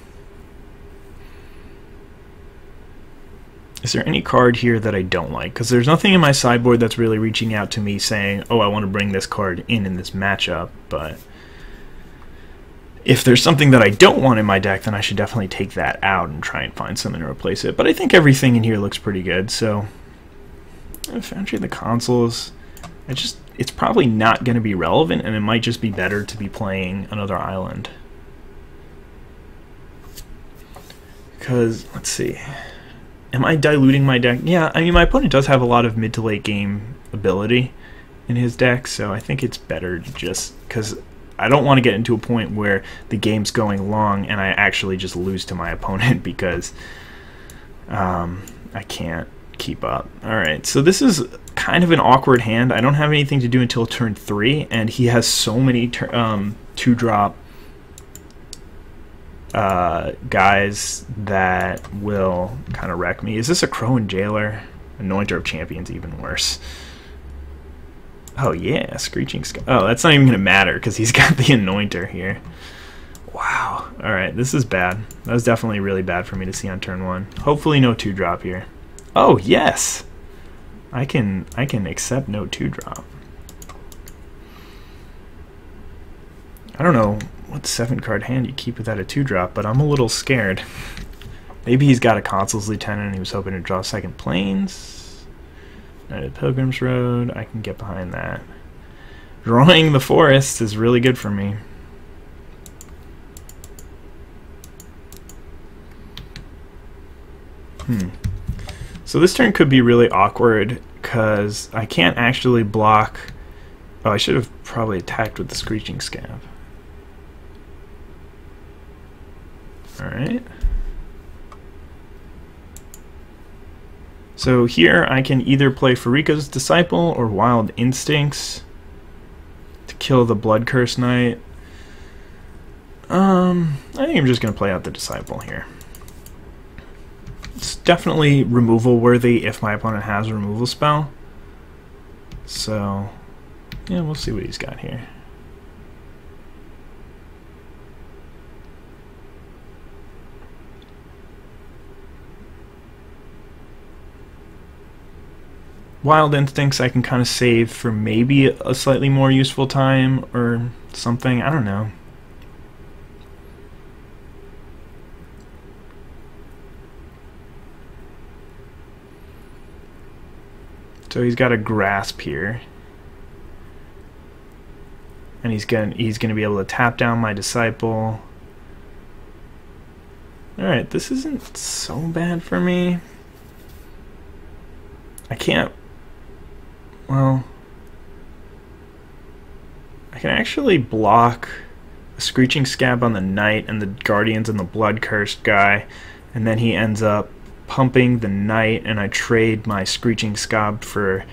Is there any card here that I don't like? Because there's nothing in my sideboard that's really reaching out to me saying, oh, I want to bring this card in this matchup, but if there's something that I don't want in my deck, then I should definitely take that out and try and find something to replace it. But I think everything in here looks pretty good, so Foundry of the Consuls, it's probably not going to be relevant, and it might just be better to be playing another island. Because, let's see... Am I diluting my deck? Yeah, I mean, my opponent does have a lot of mid to late game ability in his deck, so I think it's better to just... Because I don't want to get into a point where the game's going long and I actually just lose to my opponent because I can't keep up. Alright, so this is kind of an awkward hand. I don't have anything to do until turn 3, and he has so many 2-drop guys that will kind of wreck me. Is this a Crow and Jailer? Anointer of Champions, even worse. Oh yeah, Screeching Sky. Oh, that's not even going to matter because he's got the Anointer here. Wow. Alright, this is bad. That was definitely really bad for me to see on turn 1. Hopefully no 2-drop here. Oh, yes! I can accept no 2-drop. I don't know what 7-card hand you keep without a 2-drop, but I'm a little scared. Maybe he's got a Consul's Lieutenant and he was hoping to draw 2nd Plains. United Pilgrim's Road, I can get behind that. Drawing the Forest is really good for me. So this turn could be really awkward because I can't actually block. Oh, I should have probably attacked with the Screeching Scab. Alright. So here I can either play Farika's Disciple or Wild Instincts to kill the Blood Curse Knight. I think I'm just going to play out the Disciple here. It's definitely removal worthy if my opponent has a removal spell. So, yeah, we'll see what he's got here. Wild Instincts I can kind of save for maybe a slightly more useful time or something. I don't know. So he's got a Grasp here. And he's gonna be able to tap down my Disciple. Alright, this isn't so bad for me. I can't... Well, I can actually block a Screeching Scab on the Knight and the Guardians and the Blood Cursed guy, and then he ends up pumping the Knight, and I trade my Screeching Scab for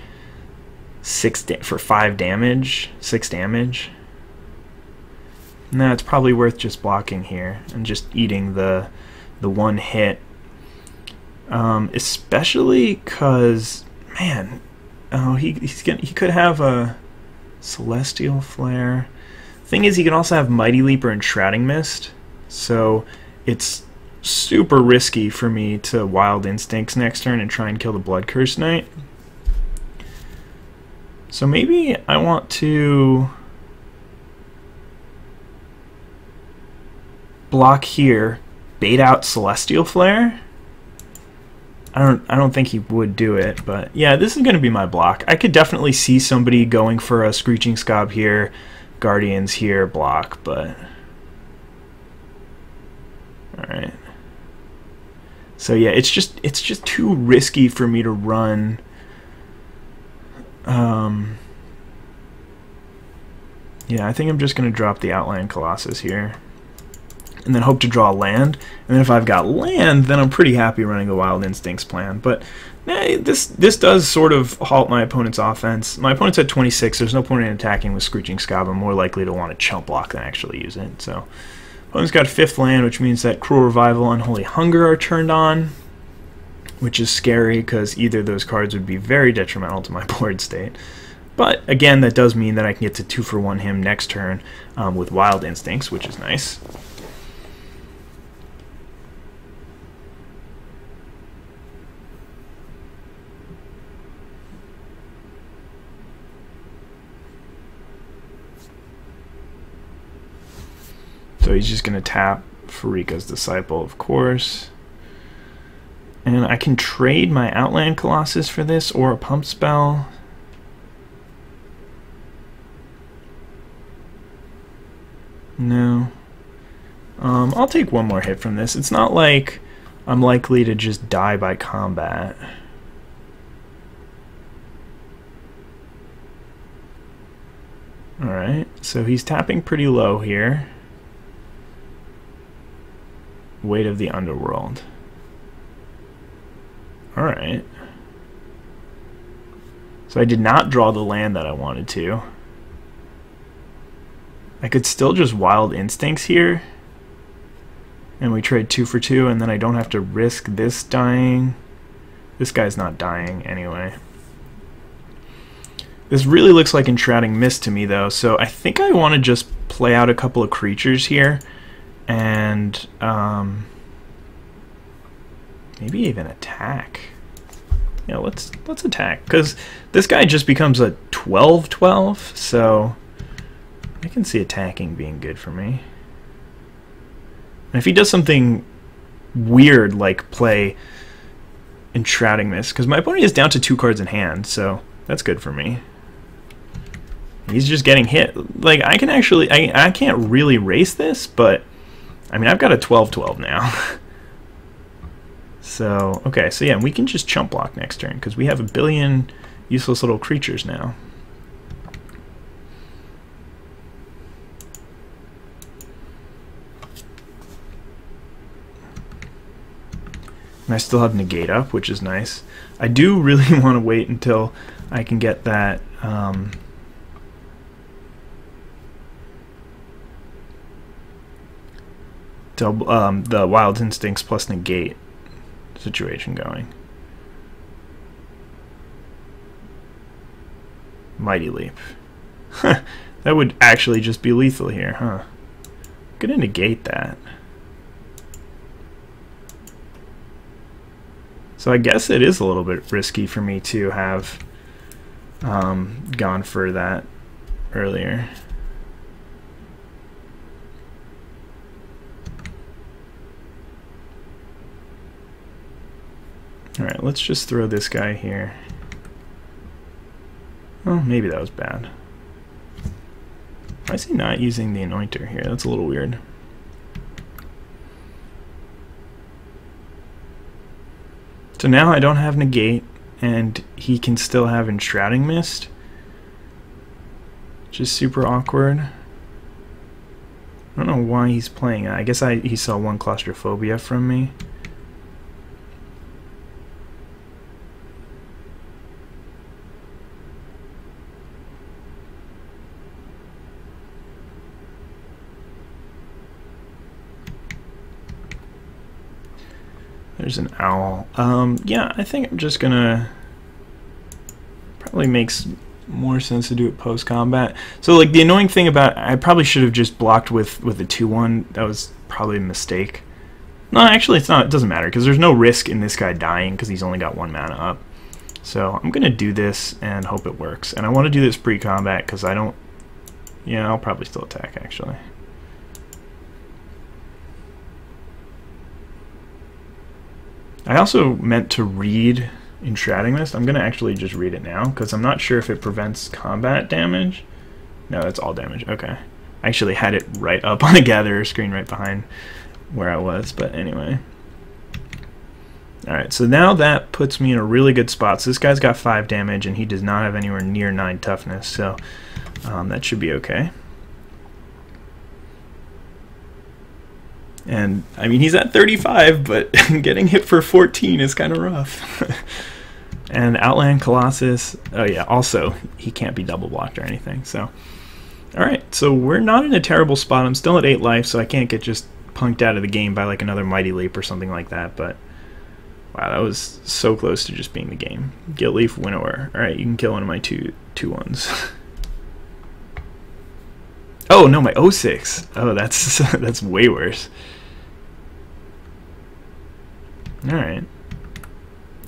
5 damage, 6 damage. No, it's probably worth just blocking here and just eating the one hit, especially because, man. Oh, he could have a Celestial Flare. Thing is, he can also have Mighty Leaper and Shrouding Mist, so it's super risky for me to Wild Instincts next turn and try and kill the Blood Curse Knight. So maybe I want to block here, bait out Celestial Flare. I don't think he would do it, but yeah, this is going to be my block. I could definitely see somebody going for a Screeching Scab here, Guardians here, block, but alright. So yeah, it's just too risky for me to run yeah, I think I'm just going to drop the Outland Colossus here. And then hope to draw land. And then if I've got land, then I'm pretty happy running the Wild Instincts plan. But this does sort of halt my opponent's offense. My opponent's at 26. There's no point in attacking with Screeching Scab. I'm more likely to want to chump block than actually use it. So opponent's got 5th land, which means that Cruel Revival and Unholy Hunger are turned on, which is scary because either of those cards would be very detrimental to my board state. But again, that does mean that I can get to 2-for-1 him next turn with Wild Instincts, which is nice. So he's just going to tap Farika's Disciple, of course. And I can trade my Outland Colossus for this, or a Pump Spell. No. I'll take one more hit from this. It's not like I'm likely to just die by combat. Alright, so he's tapping pretty low here. Weight of the Underworld. Alright. So I did not draw the land that I wanted to. I could still just Wild Instincts here. And we trade 2 for 2, and then I don't have to risk this dying. This guy's not dying anyway. This really looks like Enshrouding Mist to me, though, so I think I want to just play out a couple of creatures here. And maybe even attack. Yeah, let's attack, because this guy just becomes a 12/12, so I can see attacking being good for me. And if he does something weird like play Enshrouding Mist, because my opponent is down to 2 cards in hand, so that's good for me. He's just getting hit. Like, I can actually, I can't really race this, but I mean, I've got a 12/12 now. So, okay, so yeah, we can just chump block next turn, because we have a billion useless little creatures now. And I still have negate up, which is nice. I do really want to wait until I can get that the Wild Instincts plus negate situation going. Mighty Leap. That would actually just be lethal here, huh? I'm gonna negate that. So I guess it is a little bit risky for me to have gone for that earlier. Alright, let's just throw this guy here. Oh, maybe that was bad. Why is he not using the Anointer here? That's a little weird. So now I don't have negate, and he can still have Enshrouding Mist, which is super awkward. I don't know why he's playing it. I guess he saw one Claustrophobia from me. There's an owl. Yeah, I think I'm just gonna probably makes more sense to do it post-combat. So like the annoying thing about I probably should have just blocked with the 2-1. That was probably a mistake. No, actually it's not. It doesn't matter because there's no risk in this guy dying because he's only got 1 mana up. So I'm gonna do this and hope it works. And I want to do this pre-combat because I don't. Yeah, I'll probably still attack actually. I also meant to read Enshrouding Mist. I'm going to actually just read it now because I'm not sure if it prevents combat damage. No, that's all damage. Okay. I actually had it right up on the Gatherer screen right behind where I was, but anyway. Alright, so now that puts me in a really good spot. So this guy's got 5 damage and he does not have anywhere near 9 toughness, so that should be okay. And, I mean, he's at 35, but getting hit for 14 is kind of rough. And Outland Colossus, oh yeah, also, he can't be double blocked or anything, so. Alright, so we're not in a terrible spot. I'm still at 8 life, so I can't get just punked out of the game by like another Mighty Leap or something like that, but wow, that was so close to just being the game. Guildleaf Winnower. Alright, you can kill one of my 2/2s. Oh, no, my 06. Oh, that's way worse. Alright.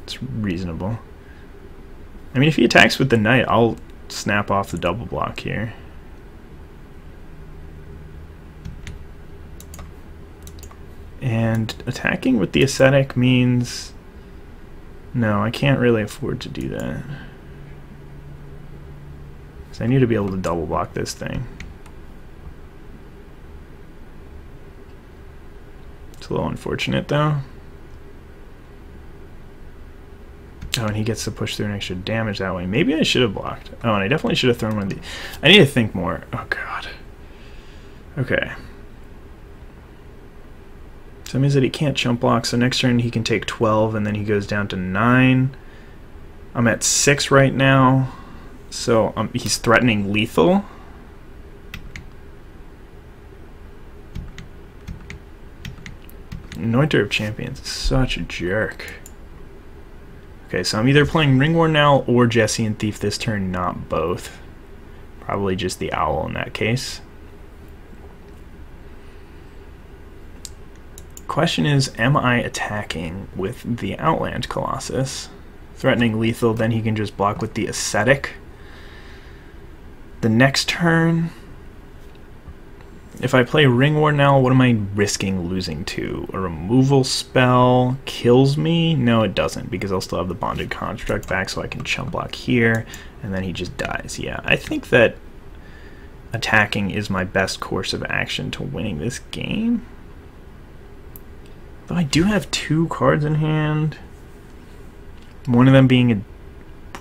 It's reasonable. I mean, if he attacks with the Knight, I'll snap off the double block here. And attacking with the Ascetic means... No, I can't really afford to do that. So I need to be able to double block this thing. It's a little unfortunate, though. Oh, and he gets to push through an extra damage that way. Maybe I should have blocked. Oh, and I definitely should have thrown one of the... I need to think more. Oh, God. Okay. So that means that he can't chump block, so next turn he can take 12, and then he goes down to 9. I'm at 6 right now, so he's threatening lethal. Anointer of Champions is such a jerk. Okay, so I'm either playing Ringworn Owl or Jesse and Thief this turn, not both. Probably just the Owl in that case. Question is, am I attacking with the Outland Colossus? Threatening lethal, then he can just block with the Ascetic. The next turn, if I play Ringworn Owl, what am I risking losing to? A removal spell kills me? No, it doesn't, because I'll still have the Bonded Construct back, so I can chump block here, and then he just dies. Yeah, I think that attacking is my best course of action to winning this game. Though I do have 2 cards in hand. One of them being a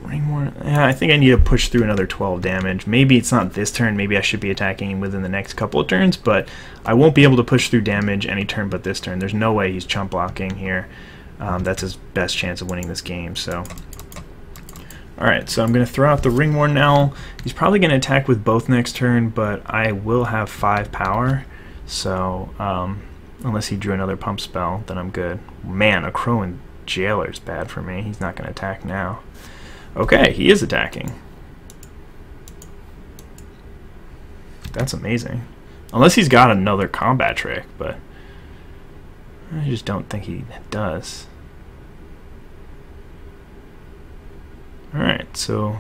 Ringworn. Yeah, I think I need to push through another 12 damage. Maybe it's not this turn. Maybe I should be attacking him within the next couple of turns, but I won't be able to push through damage any turn but this turn. There's no way he's chump blocking here. That's his best chance of winning this game. So, alright, so I'm going to throw out the Ringworn Owl. He's probably going to attack with both next turn, but I will have 5 power. So, unless he drew another pump spell, then I'm good. Man, a Crow and Jailer's bad for me. He's not going to attack now. Okay, he is attacking. That's amazing. Unless he's got another combat trick, but I just don't think he does. Alright, so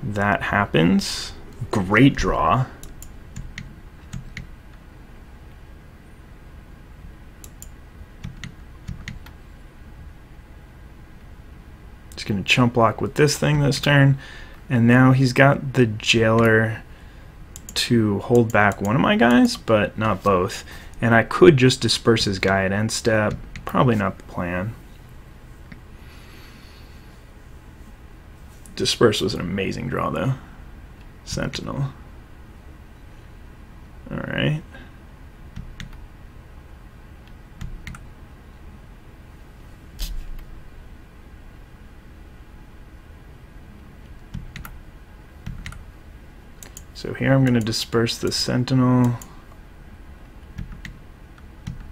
that happens. Great draw. Just going to chump block with this thing this turn. And now he's got the Jailer to hold back one of my guys, but not both. And I could just disperse his guy at end step. Probably not the plan. Disperse was an amazing draw, though. Sentinel. Alright. So here I'm going to disperse the Sentinel.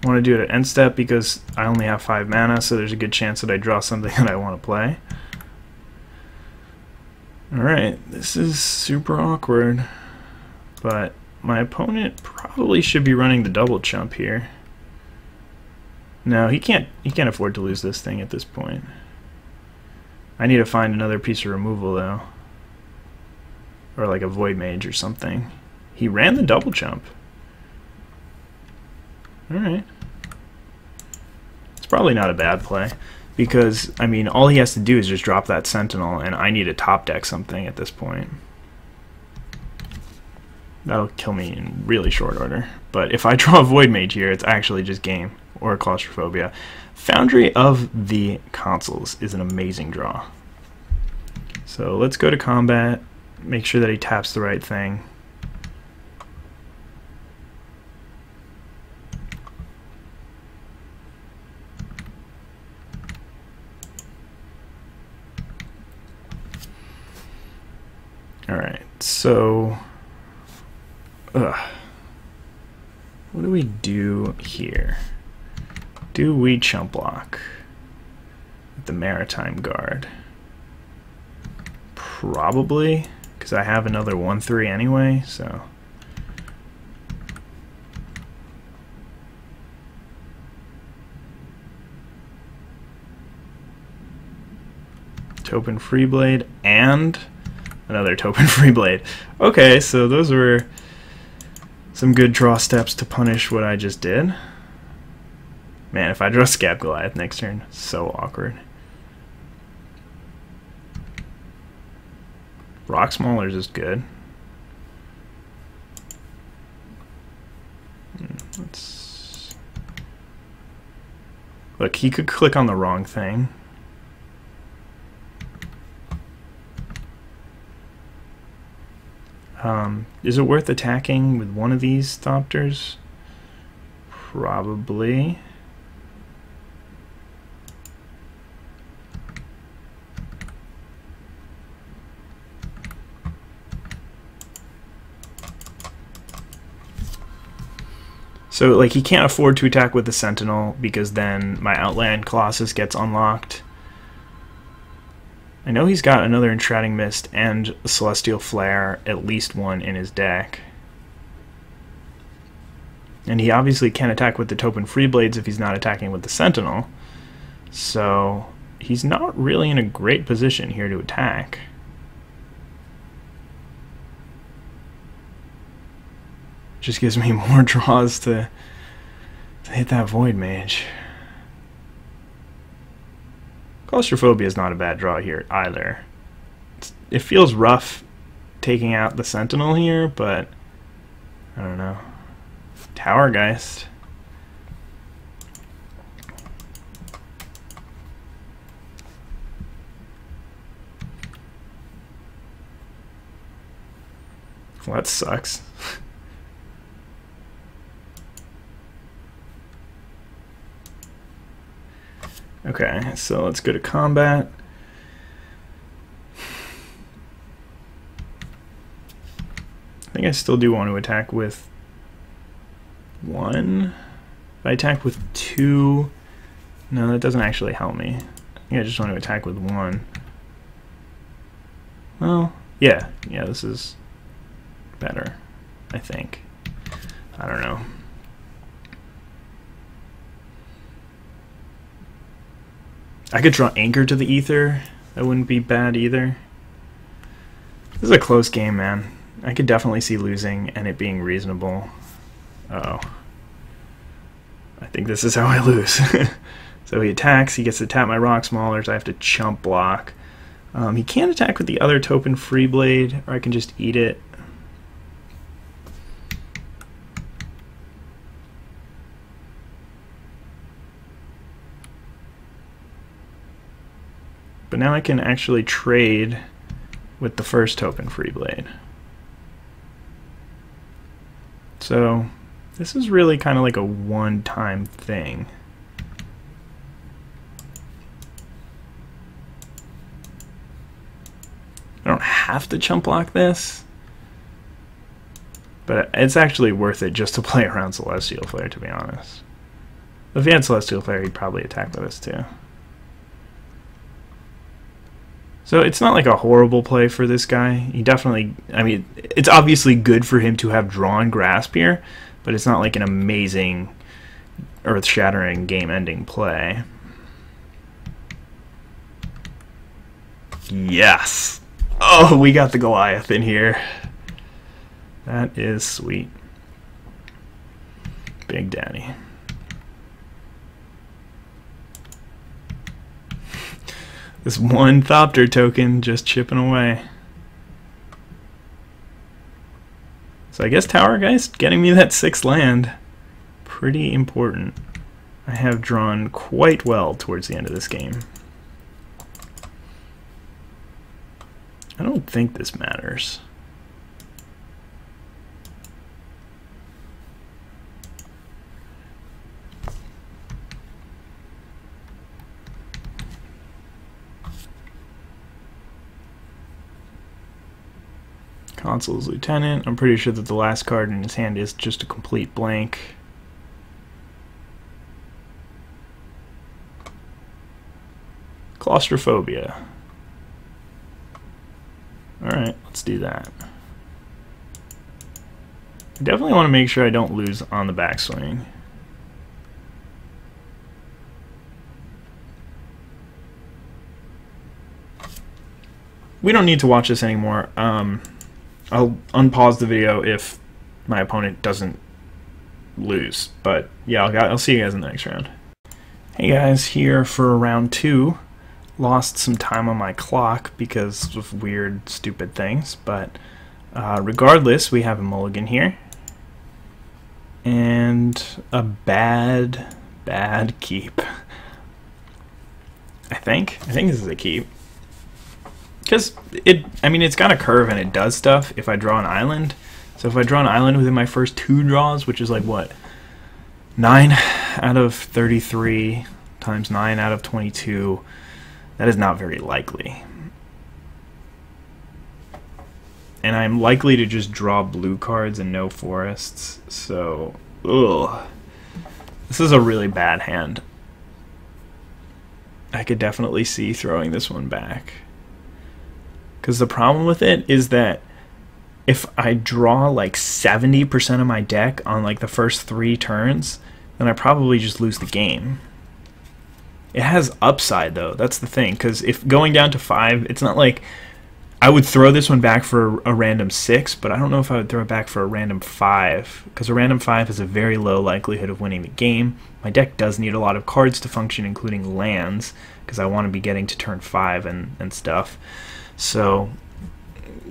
I want to do it at end step because I only have 5 mana, so there's a good chance that I draw something that I want to play. Alright, this is super awkward, but my opponent probably should be running the double chump here. No, he can't afford to lose this thing at this point. I need to find another piece of removal though. Or like a Void Mage or something. He ran the double jump. Alright. It's probably not a bad play. Because, I mean, all he has to do is just drop that Sentinel, and I need to top deck something at this point. That'll kill me in really short order. But if I draw a Void Mage here, it's actually just game. Or Claustrophobia. Foundry of the Consuls is an amazing draw. So let's go to combat. Make sure that he taps the right thing. Alright, so what do we do here? Do we chump block with the Maritime Guard? Probably, because I have another 1/3 anyway, so Topin Freeblade and another Topin Freeblade. Okay, so those were some good draw steps to punish what I just did. Man, if I draw Scab Goliath next turn, so awkward. Rock Maulers is good. Let's look, he could click on the wrong thing. Is it worth attacking with one of these Thopters? Probably. So, like, he can't afford to attack with the Sentinel because then my Outland Colossus gets unlocked. I know he's got another Enshrouding Mist and a Celestial Flare, at least one in his deck. And he obviously can't attack with the Topin Freeblades if he's not attacking with the Sentinel. So he's not really in a great position here to attack. Just gives me more draws to hit that Void Mage. Claustrophobia is not a bad draw here either. It feels rough taking out the Sentinel here, but I don't know. Towergeist. Well, that sucks. Okay, so let's go to combat. I think I still do want to attack with 1. If I attack with 2, no, that doesn't actually help me. I think I just want to attack with 1. Well, yeah, this is better, I think. I don't know. I could draw Anchor to the Ether. That wouldn't be bad either. This is a close game, man. I could definitely see losing and it being reasonable. Uh-oh. I think this is how I lose. So he attacks, he gets to tap my Rock Maulers, I have to chump block. He can attack with the other Token Free Blade, or I can just eat it. But now I can actually trade with the first Token Free Blade. So this is really kind of like a one-time thing. I don't have to chump block this, but it's actually worth it just to play around Celestial Flare, to be honest. If he had Celestial Flare, he'd probably attack with this too. So it's not like a horrible play for this guy. He definitely, I mean, it's obviously good for him to have drawn Grasp here, but it's not like an amazing, earth-shattering, game-ending play. Yes! Oh, we got the Goliath in here. That is sweet. Big Daddy. This one Thopter token just chipping away. So I guess Tower Geist getting me that 6th land. Pretty important. I have drawn quite well towards the end of this game. I don't think this matters. Consul's Lieutenant. I'm pretty sure that the last card in his hand is just a complete blank. Claustrophobia. Alright, let's do that. I definitely want to make sure I don't lose on the backswing. We don't need to watch this anymore. I'll unpause the video if my opponent doesn't lose. But yeah, I'll see you guys in the next round. Hey guys, here for round 2. Lost some time on my clock because of weird, stupid things, but regardless, we have a mulligan here. And a bad keep. I think this is a keep. Because it's got a curve and it does stuff if I draw an island. So if I draw an island within my first 2 draws, which is like what? 9 out of 33 times 9 out of 22. That is not very likely. And I'm likely to just draw blue cards and no forests. So, ugh. This is a really bad hand. I could definitely see throwing this one back. Because the problem with it is that if I draw like 70% of my deck on like the first 3 turns, then I probably just lose the game. It has upside though, that's the thing, because if going down to 5, it's not like I would throw this one back for a random 6, but I don't know if I would throw it back for a random 5, because a random 5 has a very low likelihood of winning the game. My deck does need a lot of cards to function, including lands, because I want to be getting to turn 5 and stuff. So,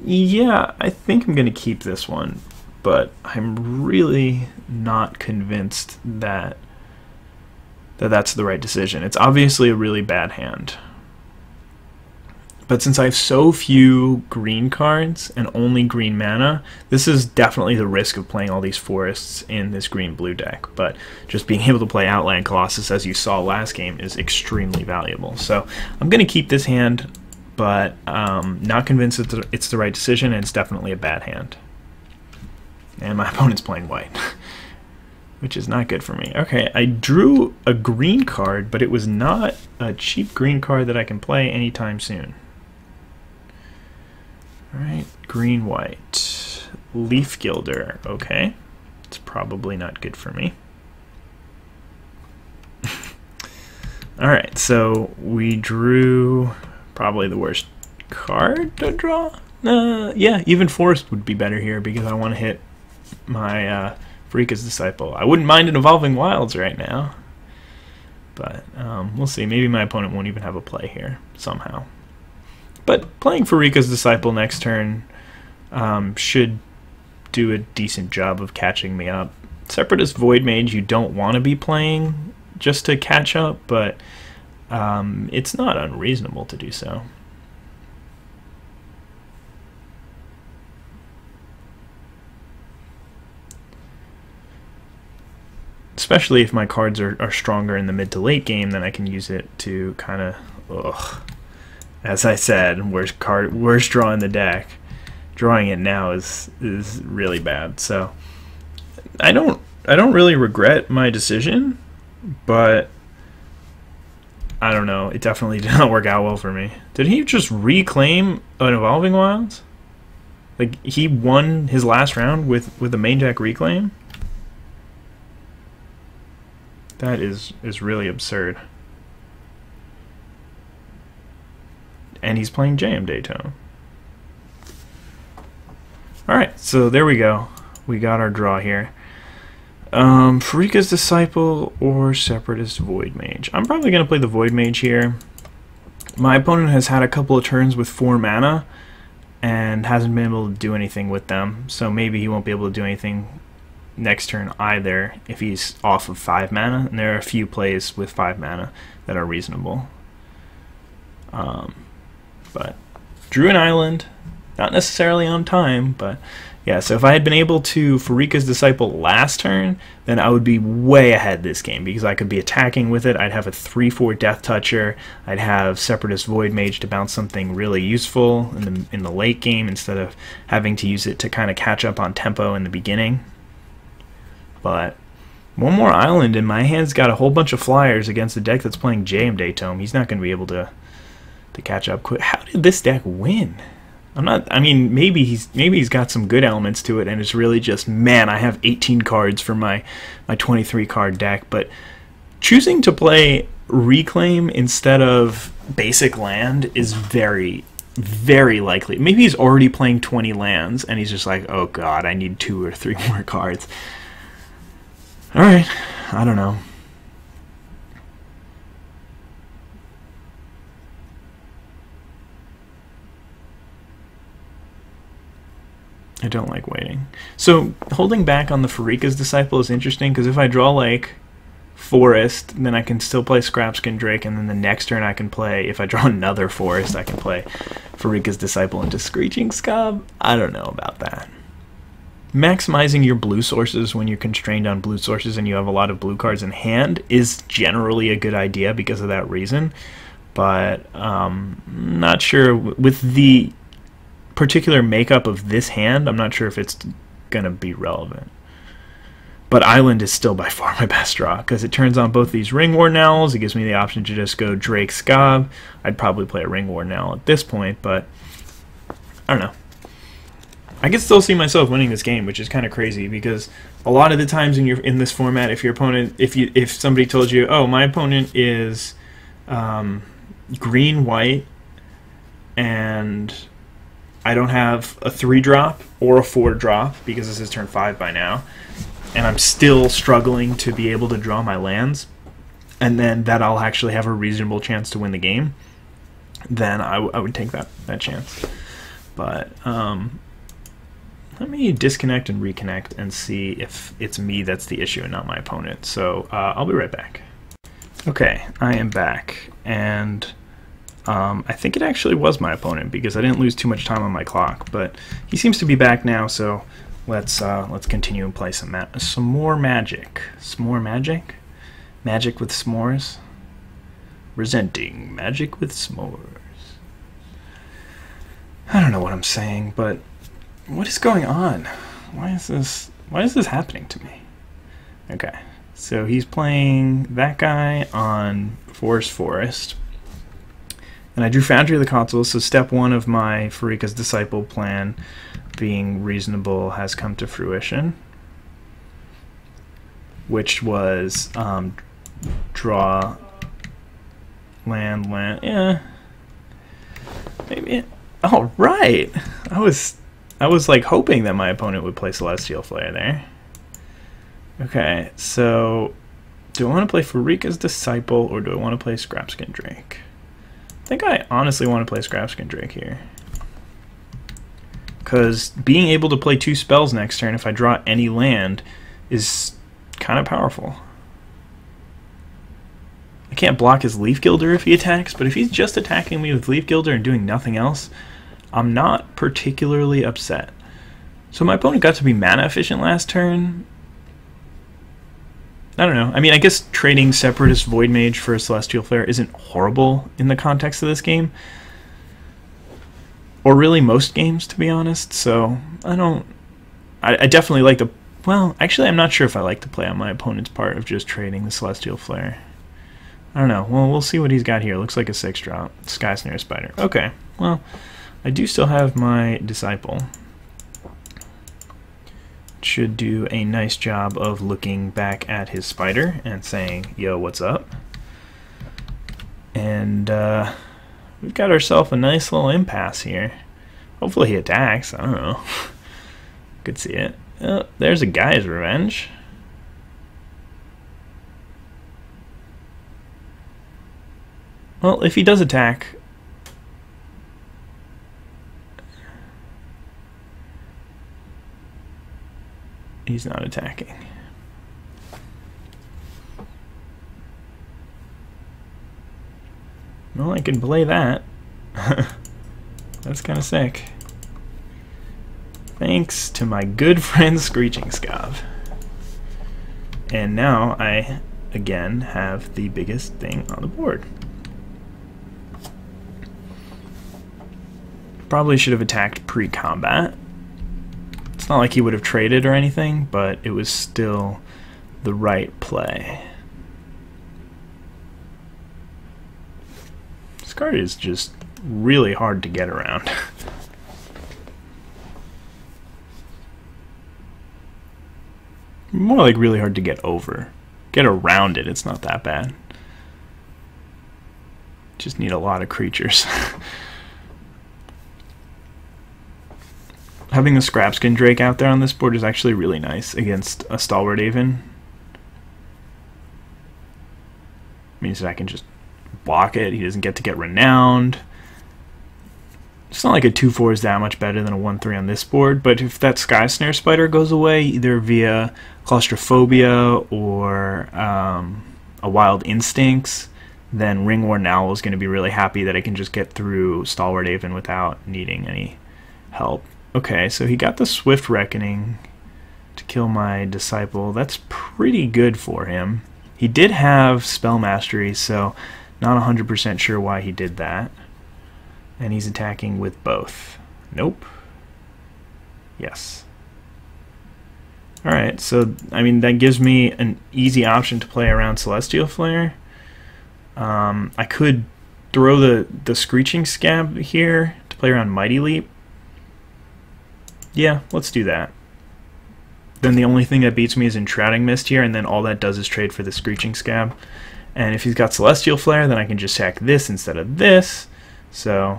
yeah, I think I'm going to keep this one, but I'm really not convinced that that's the right decision. It's obviously a really bad hand, But since I have so few green cards and only green mana, this is definitely the risk of playing all these forests in this green-blue deck. But just being able to play Outland Colossus, as you saw last game, is extremely valuable. So I'm going to keep this hand, but not convinced that it's the right decision, and it's definitely a bad hand. And my opponent's playing white, which is not good for me. Okay, I drew a green card, but it was not a cheap green card that I can play anytime soon. Alright, green-white. Leaf Gilder, okay. It's probably not good for me. Alright, so we drew probably the worst card to draw? Yeah, even Forest would be better here because I want to hit my Pharika's Disciple. I wouldn't mind an Evolving Wilds right now. But we'll see. Maybe my opponent won't even have a play here somehow. But playing Pharika's Disciple next turn should do a decent job of catching me up. Separatist Void Mage you don't want to be playing just to catch up, but it's not unreasonable to do so. Especially if my cards are stronger in the mid to late game, then I can use it to kind of, as I said, worst draw in the deck. Drawing it now is really bad. So I don't really regret my decision, but I don't know. It definitely did not work out well for me. Did he just reclaim an Evolving Wilds? Like he won his last round with a main deck reclaim? That is really absurd. And he's playing IzDaisho. Alright, so there we go. We got our draw here. Pharika's Disciple or Separatist Void Mage. I'm probably going to play the Void Mage here. My opponent has had a couple of turns with 4 mana and hasn't been able to do anything with them. So maybe he won't be able to do anything next turn either if he's off of 5 mana, and there are a few plays with 5 mana that are reasonable. But drew an island, not necessarily on time, but yeah, so if I had been able to Pharika's Disciple last turn, then I would be way ahead this game because I could be attacking with it. I'd have a 3/4 Death Toucher. I'd have Separatist Void Mage to bounce something really useful in the late game instead of having to use it to kind of catch up on tempo in the beginning. But one more island and my hand's got a whole bunch of flyers against a deck that's playing IzDaisho. He's not going to be able to catch up quick. How did this deck win? I mean, maybe he's got some good elements to it, and it's really just, man, I have 18 cards for my 23 card deck. But choosing to play Reclaim instead of basic land is very, very likely. Maybe he's already playing 20 lands, and he's just like, oh god, I need 2 or 3 more cards. Alright, I don't know. I don't like waiting. So holding back on the Pharika's Disciple is interesting because if I draw like Forest, then I can still play Scrapskin Drake, and then the next turn I can play, if I draw another Forest, I can play Pharika's Disciple into Screeching Scob. I don't know about that. Maximizing your blue sources when you're constrained on blue sources and you have a lot of blue cards in hand is generally a good idea because of that reason, but not sure with the particular makeup of this hand. I'm not sure if it's gonna be relevant. But Island is still by far my best draw because it turns on both these Ring Warden Owls. It gives me the option to just go Drake Scob. I'd probably play a Ring Warden Owl at this point, but I don't know. I can still see myself winning this game, which is kind of crazy because a lot of the times in this format, if your opponent, if somebody told you, oh, my opponent is green white and I don't have a 3-drop or a 4-drop because this is turn 5 by now, and I'm still struggling to be able to draw my lands, and then that I'll actually have a reasonable chance to win the game, then I would take that chance. But let me disconnect and reconnect and see if it's me that's the issue and not my opponent. So I'll be right back. Okay, I am back, and I think it actually was my opponent because I didn't lose too much time on my clock, but he seems to be back now, so let's continue and play some more Magic. Some more Magic? Magic with s'mores? Resenting Magic with s'mores. I don't know what I'm saying, but what is going on? Why is this happening to me? Okay, so he's playing that guy on Forest. And I drew Foundry of the Console, so step one of my Farika's Disciple plan being reasonable has come to fruition, which was draw land, yeah, maybe. Oh, right! I was like hoping that my opponent would play Celestial Flare there. Okay, so do I want to play Farika's Disciple or do I want to play Scrapskin Drake? I think I honestly want to play Scrapskin Drake here, because being able to play 2 spells next turn if I draw any land is kind of powerful. I can't block his Leaf Gilder if he attacks, but if he's just attacking me with Leaf Gilder and doing nothing else, I'm not particularly upset. So my opponent got to be mana efficient last turn. I don't know. I mean, I guess trading Separatist Void Mage for a Celestial Flare isn't horrible in the context of this game. Or really most games, to be honest. So, I definitely like the... Well, actually, I'm not sure if I like the play on my opponent's part of just trading the Celestial Flare. I don't know. Well, we'll see what he's got here. Looks like a 6-drop. Sky Snare Spider. Okay. Well, I do still have my Disciple. Should do a nice job of looking back at his spider and saying, yo, what's up? And we've got ourselves a nice little impasse here. Hopefully he attacks. I don't know. Could see it. Oh, there's a Guy's Revenge. Well, if he does attack... He's not attacking. Well, I can play that. That's kind of sick. Thanks to my good friend Screeching Scav. And now I, again, have the biggest thing on the board. Probably should have attacked pre-combat. It's not like he would have traded or anything, but it was still the right play. This card is just really hard to get around. More like really hard to get over. Get around it, it's not that bad. Just need a lot of creatures. Having the Scrapskin Drake out there on this board is actually really nice against a Stalwart Haven. Means that I can just block it. He doesn't get to get Renowned. It's not like a 2/4 is that much better than a 1/3 on this board, but if that Sky Snare Spider goes away, either via Claustrophobia or a Wild Instincts, then Ringworn Owl is going to be really happy that I can just get through Stalwart Haven without needing any help. Okay, so he got the Swift Reckoning to kill my Disciple. That's pretty good for him. He did have Spell Mastery, so not 100% sure why he did that. And he's attacking with both. Nope. Yes. Alright, so, I mean, that gives me an easy option to play around Celestial Flare. I could throw the Screeching Scab here to play around Mighty Leap. Yeah, let's do that. Then the only thing that beats me is Enshrouding Mist here, and then all that does is trade for the Screeching Scab. And if he's got Celestial Flare, then I can just sack this instead of this. So,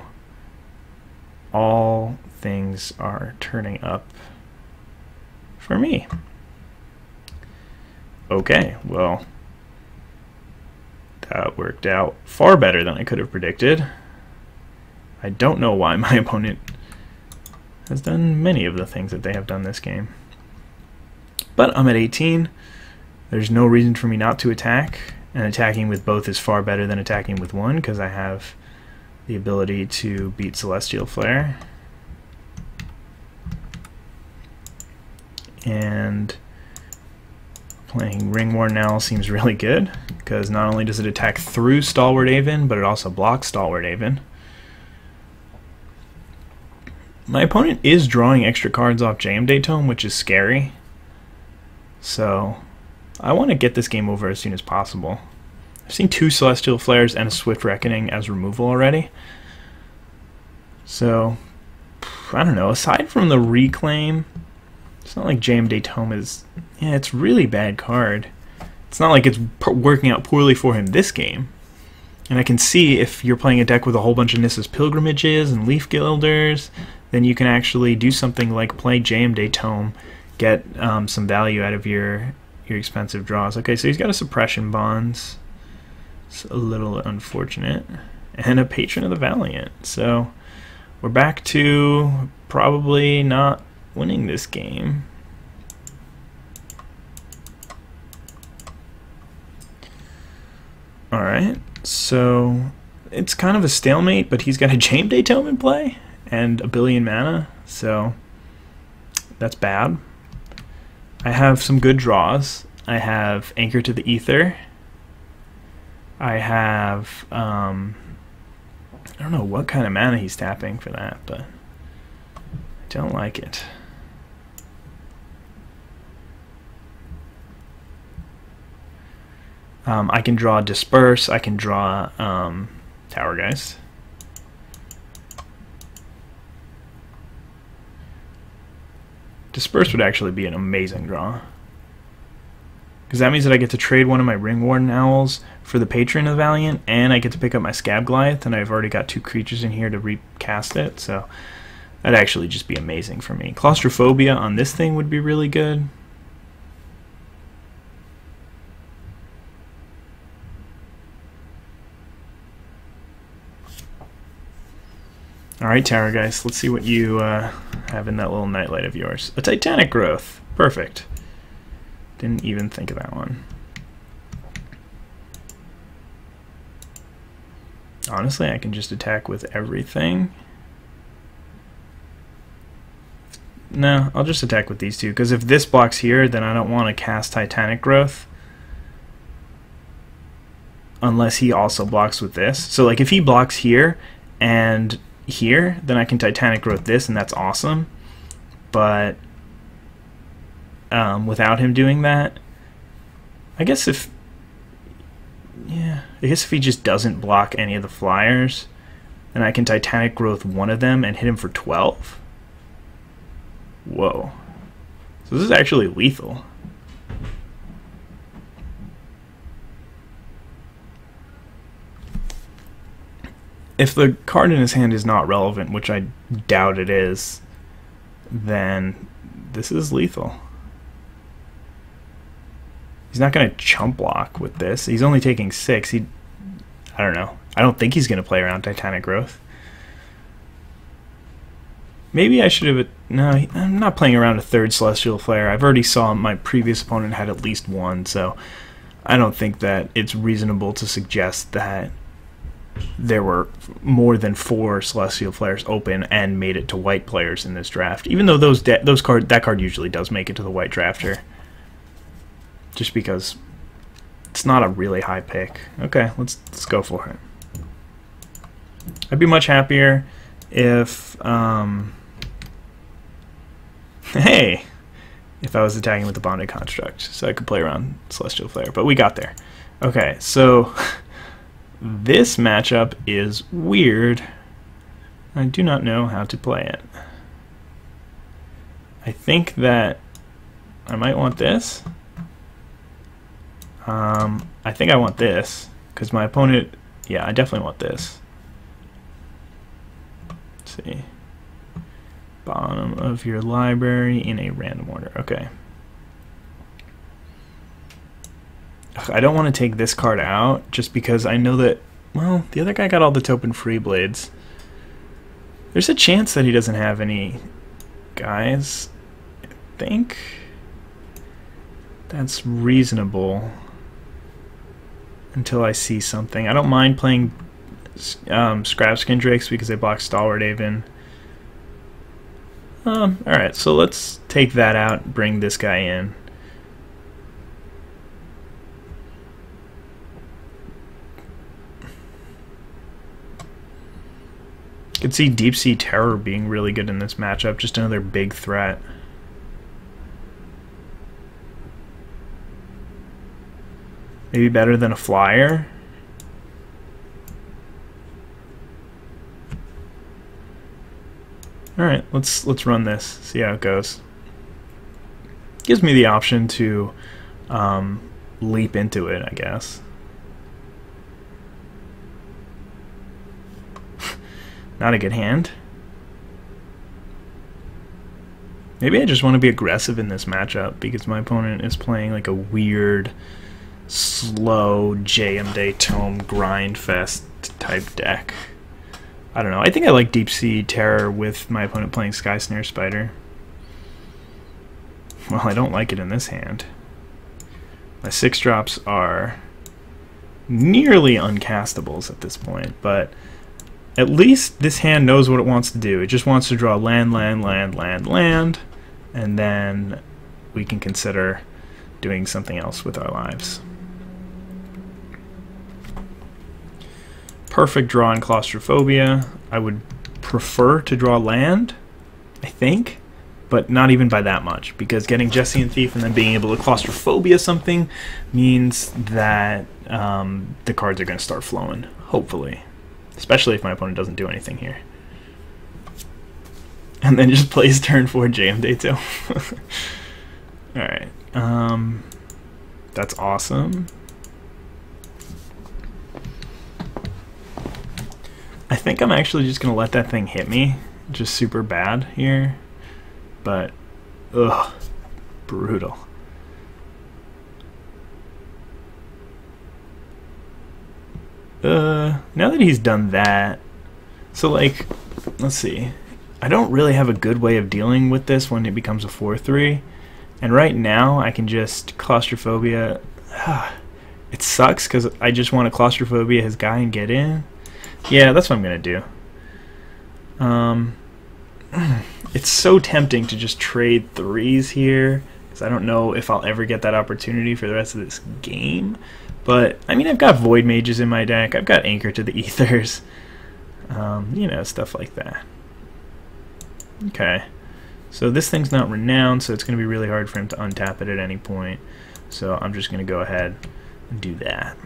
all things are turning up for me. Okay, well, that worked out far better than I could have predicted. I don't know why my opponent has done many of the things that they have done this game. But I'm at 18. There's no reason for me not to attack, and attacking with both is far better than attacking with one, because I have the ability to beat Celestial Flare. And playing Ringworn Owl seems really good, because not only does it attack through Stalwart Aven, but it also blocks Stalwart Aven. My opponent is drawing extra cards off Daitome, which is scary. So I want to get this game over as soon as possible. I've seen 2 Celestial Flares and a Swift Reckoning as removal already. So, I don't know, aside from the Reclaim, it's not like Daitome is... Yeah, it's a really bad card. It's not like it's working out poorly for him this game. And I can see if you're playing a deck with a whole bunch of Nissa's Pilgrimages and Leaf Gilders, then you can actually do something like play Daitome, get some value out of your expensive draws. Okay, so he's got a Suppression Bonds. It's a little unfortunate. And a Patron of the Valiant. So we're back to probably not winning this game. Alright, so it's kind of a stalemate, but he's got a Daitome in play and a billion mana, so that's bad. I have some good draws. I have Anchor to the Ether. I have, I don't know what kind of mana he's tapping for that, but I don't like it. I can draw Disperse, I can draw Towergeist. Disperse would actually be an amazing draw, because that means that I get to trade one of my Ringwarden Owls for the Patron of the Valiant, and I get to pick up my Scab Goliath, and I've already got 2 creatures in here to recast it, so that'd actually just be amazing for me. Claustrophobia on this thing would be really good. Alright, Towergeist, let's see what you have in that little nightlight of yours. A Titanic Growth. Perfect. Didn't even think of that one. Honestly, I can just attack with everything. No, I'll just attack with these 2, because if this blocks here, then I don't want to cast Titanic Growth unless he also blocks with this. So like if he blocks here and here, then I can Titanic Growth this, and that's awesome. But without him doing that, I guess if he just doesn't block any of the flyers, then I can Titanic Growth one of them and hit him for 12. Whoa. So this is actually lethal. If the card in his hand is not relevant, which I doubt it is, then this is lethal. He's not going to chump block with this. He's only taking 6. I don't know. I don't think he's going to play around Titanic Growth. Maybe I should have... No, I'm not playing around a 3rd Celestial Flare. I've already saw my previous opponent had at least 1, so I don't think that it's reasonable to suggest that there were more than 4 Celestial Flares open and made it to white players in this draft. Even though that card usually does make it to the white drafter. Just because it's not a really high pick. Okay, let's go for it. I'd be much happier if if I was attacking with the Bonded Construct, so I could play around Celestial Flare, but we got there. Okay, so this matchup is weird. I do not know how to play it. I think that I might want this. I think I want this, because my opponent... Yeah, I definitely want this. Let's see. Bottom of your library in a random order. Okay. I don't want to take this card out, just because I know that, well, the other guy got all the Token Free Blades. There's a chance that he doesn't have any guys, I think. That's reasonable until I see something. I don't mind playing Scrap Skin Drakes because they block Stalwart Aven. Alright, so let's take that out and bring this guy in. I could see Deep Sea Terror being really good in this matchup, just another big threat. Maybe better than a flyer. Alright, let's run this, see how it goes. Gives me the option to leap into it, I guess. Not a good hand. Maybe I just want to be aggressive in this matchup because my opponent is playing like a weird, slow JMD Tome grind fest type deck. I don't know. I think I like Deep Sea Terror with my opponent playing Sky Snare Spider. Well, I don't like it in this hand. My 6-drops are nearly uncastables at this point, but at least this hand knows what it wants to do. It just wants to draw land, land, land, land, land, and then we can consider doing something else with our lives. Perfect draw in Claustrophobia. I would prefer to draw land, I think, but not even by that much, because getting Jesse and Thief and then being able to Claustrophobia something means that the cards are going to start flowing, hopefully. Especially if my opponent doesn't do anything here. And then just plays turn 4 JMD too. Alright. That's awesome. I think I'm actually just going to let that thing hit me. Just super bad here. But, ugh. Brutal. Now that he's done that, so like, let's see, I don't really have a good way of dealing with this when it becomes a 4-3, and right now I can just Claustrophobia. It sucks because I just want to Claustrophobia his guy and get in. Yeah, that's what I'm gonna do. It's so tempting to just trade 3s here because I don't know if I'll ever get that opportunity for the rest of this game. But, I mean, I've got Void Mages in my deck. I've got Anchor to the Ethers. You know, stuff like that. Okay. So this thing's not renowned, so it's going to be really hard for him to untap it at any point. So I'm just going to go ahead and do that.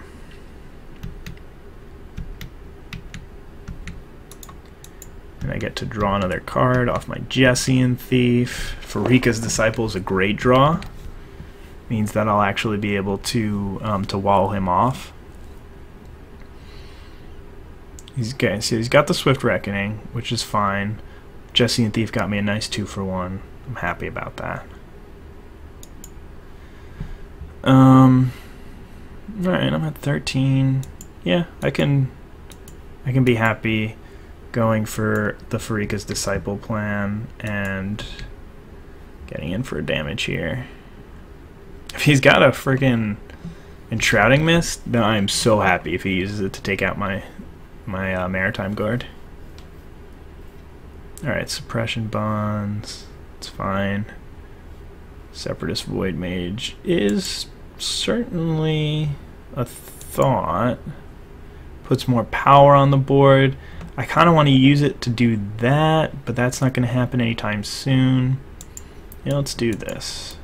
And I get to draw another card off my Jesse and Thief. Farika's Disciple is a great draw. Means that I'll actually be able to wall him off. Okay, so he's got the Swift Reckoning, which is fine. Jesse and Thief got me a nice 2-for-1. I'm happy about that. Alright, I'm at 13. Yeah, I can be happy going for the Farika's Disciple plan and getting in for a damage here. If he's got a freaking Enshrouding Mist, then I'm so happy if he uses it to take out my Maritime Guard. Alright, Suppression Bonds. It's fine. Separatist Void Mage is certainly a thought. Puts more power on the board. I kind of want to use it to do that, but that's not going to happen anytime soon. Yeah, let's do this.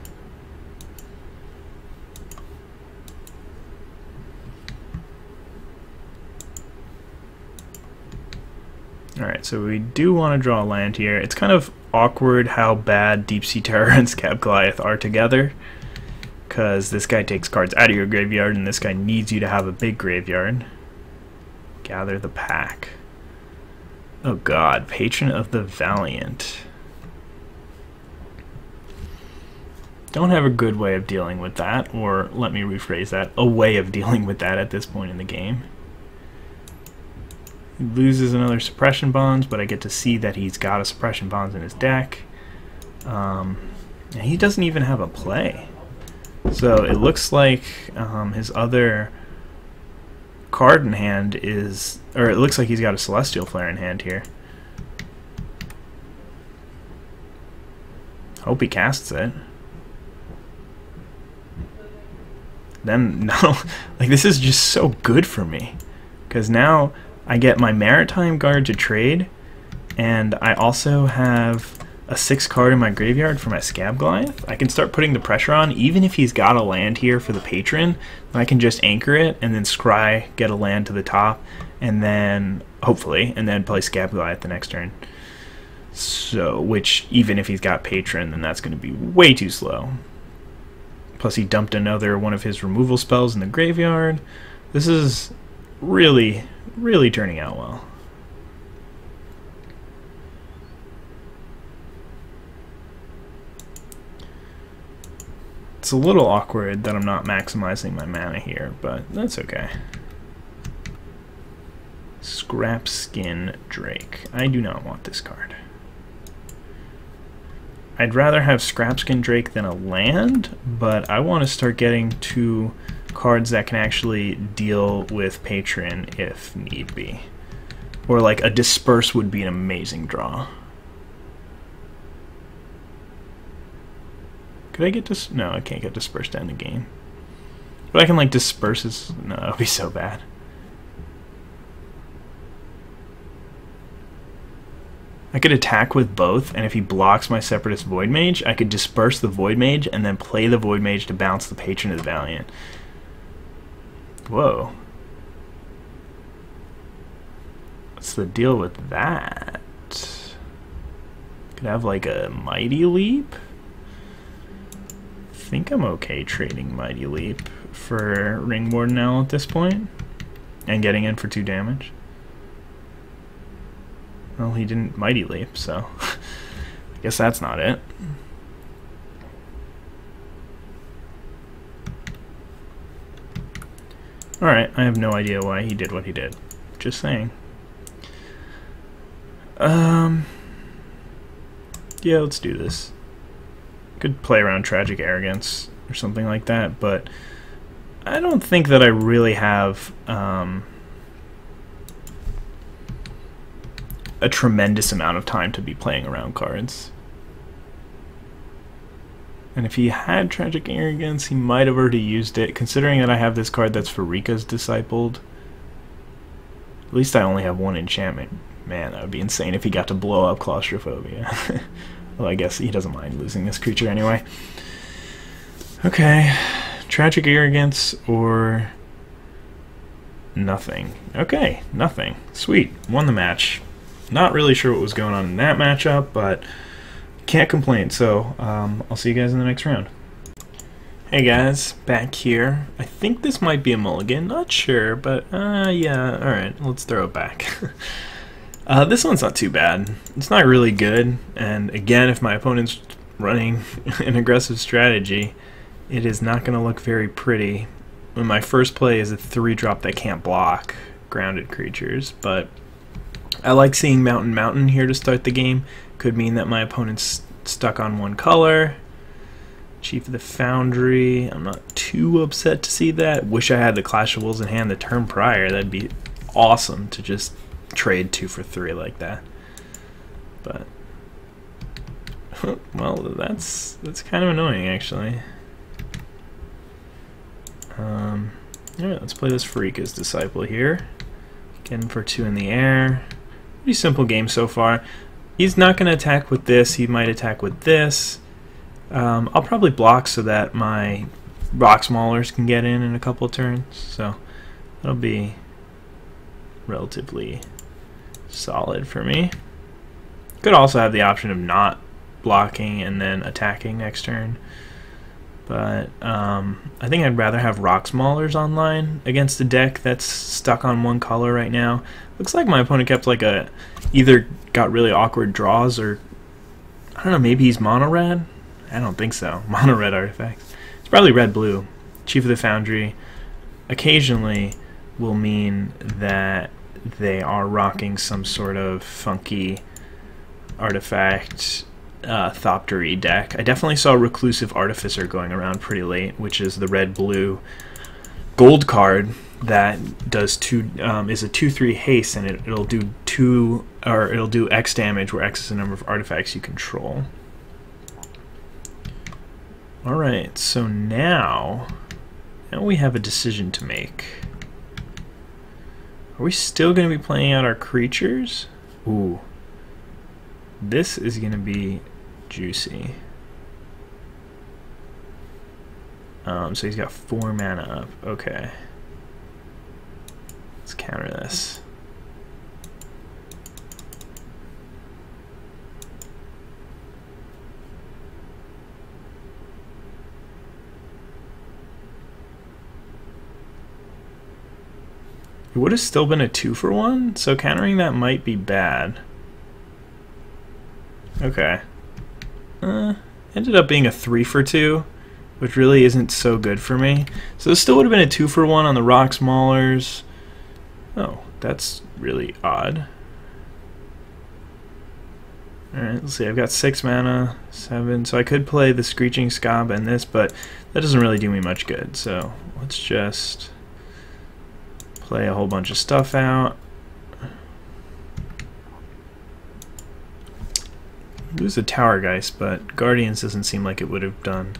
Alright, so we do want to draw a land here. It's kind of awkward how bad Deep Sea Terror and Scab Goliath are together, because this guy takes cards out of your graveyard and this guy needs you to have a big graveyard. Gather the Pack. Oh god, Patron of the Valiant. Don't have a good way of dealing with that, or let me rephrase that, a way of dealing with that at this point in the game. He loses another Suppression Bonds, but I get to see that he's got a Suppression Bonds in his deck. And he doesn't even have a play. So it looks like his other card in hand is, or it looks like he's got a Celestial Flare in hand here. Hope he casts it. Then, no, like this is just so good for me. Because now I get my Maritime Guard to trade, and I also have a 6 card in my graveyard for my Scab Goliath. I can start putting the pressure on, even if he's got a land here for the patron, I can just anchor it and then scry, get a land to the top, and then, hopefully, and then play Scab Goliath the next turn. So, which, even if he's got patron, then that's going to be way too slow. Plus he dumped another one of his removal spells in the graveyard. This is really, really turning out well. It's a little awkward that I'm not maximizing my mana here, but that's okay. Scrapskin Drake. I do not want this card. I'd rather have Scrapskin Drake than a land, but I want to start getting to cards that can actually deal with patron if need be. Or like a Disperse would be an amazing draw. Could I get this? No, I can't get Dispersed to end the game. But I can like Disperse his... No, that would be so bad. I could attack with both, and if he blocks my Separatist Void Mage, I could disperse the Void Mage and then play the Void Mage to bounce the Patron of the Valiant. Whoa. What's the deal with that? Could have like a Mighty Leap? I think I'm okay trading Mighty Leap for Ring Warden Owl at this point, and getting in for 2 damage. Well, he didn't Mighty Leap, so I guess that's not it. Alright, I have no idea why he did what he did. Just saying. Yeah, let's do this. Could play around Tragic Arrogance or something like that, but I don't think that I really have a tremendous amount of time to be playing around cards. And if he had Tragic Arrogance, he might have already used it, considering that I have this card that's Farika's Discipled. At least I only have 1 enchantment. Man, that would be insane if he got to blow up Claustrophobia. Well, I guess he doesn't mind losing this creature anyway. Okay, Tragic Arrogance or nothing. Okay, nothing. Sweet, won the match. Not really sure what was going on in that matchup, but can't complain. So I'll see you guys in the next round. Hey guys, back here. I think this might be a mulligan, not sure, but yeah, alright, let's throw it back. This one's not too bad. It's not really good, and again, if my opponent's running an aggressive strategy, it is not going to look very pretty. When my first play is a 3-drop that can't block grounded creatures, but I like seeing Mountain here to start the game. Could mean that my opponent's stuck on 1 color. Chief of the Foundry, I'm not too upset to see that. Wish I had the Clash of Wolves in hand the turn prior. That'd be awesome to just trade 2 for 3 like that. But well, that's kind of annoying actually. Alright, let's play this Farika's Disciple here. Get him for 2 in the air. Pretty simple game so far. He's not going to attack with this. He might attack with this. I'll probably block so that my Rock Maulers can get in a couple of turns. So that'll be relatively solid for me. Could also have the option of not blocking and then attacking next turn. But I think I'd rather have Rock Maulers online against a deck that's stuck on 1 color right now. Looks like my opponent kept like either got really awkward draws or, I don't know, maybe he's mono red? I don't think so. Mono red artifacts. It's probably red-blue. Chief of the Foundry occasionally will mean that they are rocking some sort of funky artifact Thoptery deck. I definitely saw Reclusive Artificer going around pretty late, which is the red-blue gold card that does is a 2/3 haste, and it'll do X damage, where X is the number of artifacts you control. All right, so now we have a decision to make. Are we still going to be playing out our creatures? Ooh, this is going to be juicy. So he's got 4 mana up. Okay. Let's counter this. It would have still been a 2-for-1, so countering that might be bad. Okay. Ended up being a 3-for-2, which really isn't so good for me. So this still would have been a 2-for-1 on the Rock Maulers. Oh, that's really odd. Alright, let's see. I've got 6 mana, 7, so I could play the Screeching Scob and this, but that doesn't really do me much good. So let's just play a whole bunch of stuff out. Lose a Tower Geist, but Guardians doesn't seem like it would have done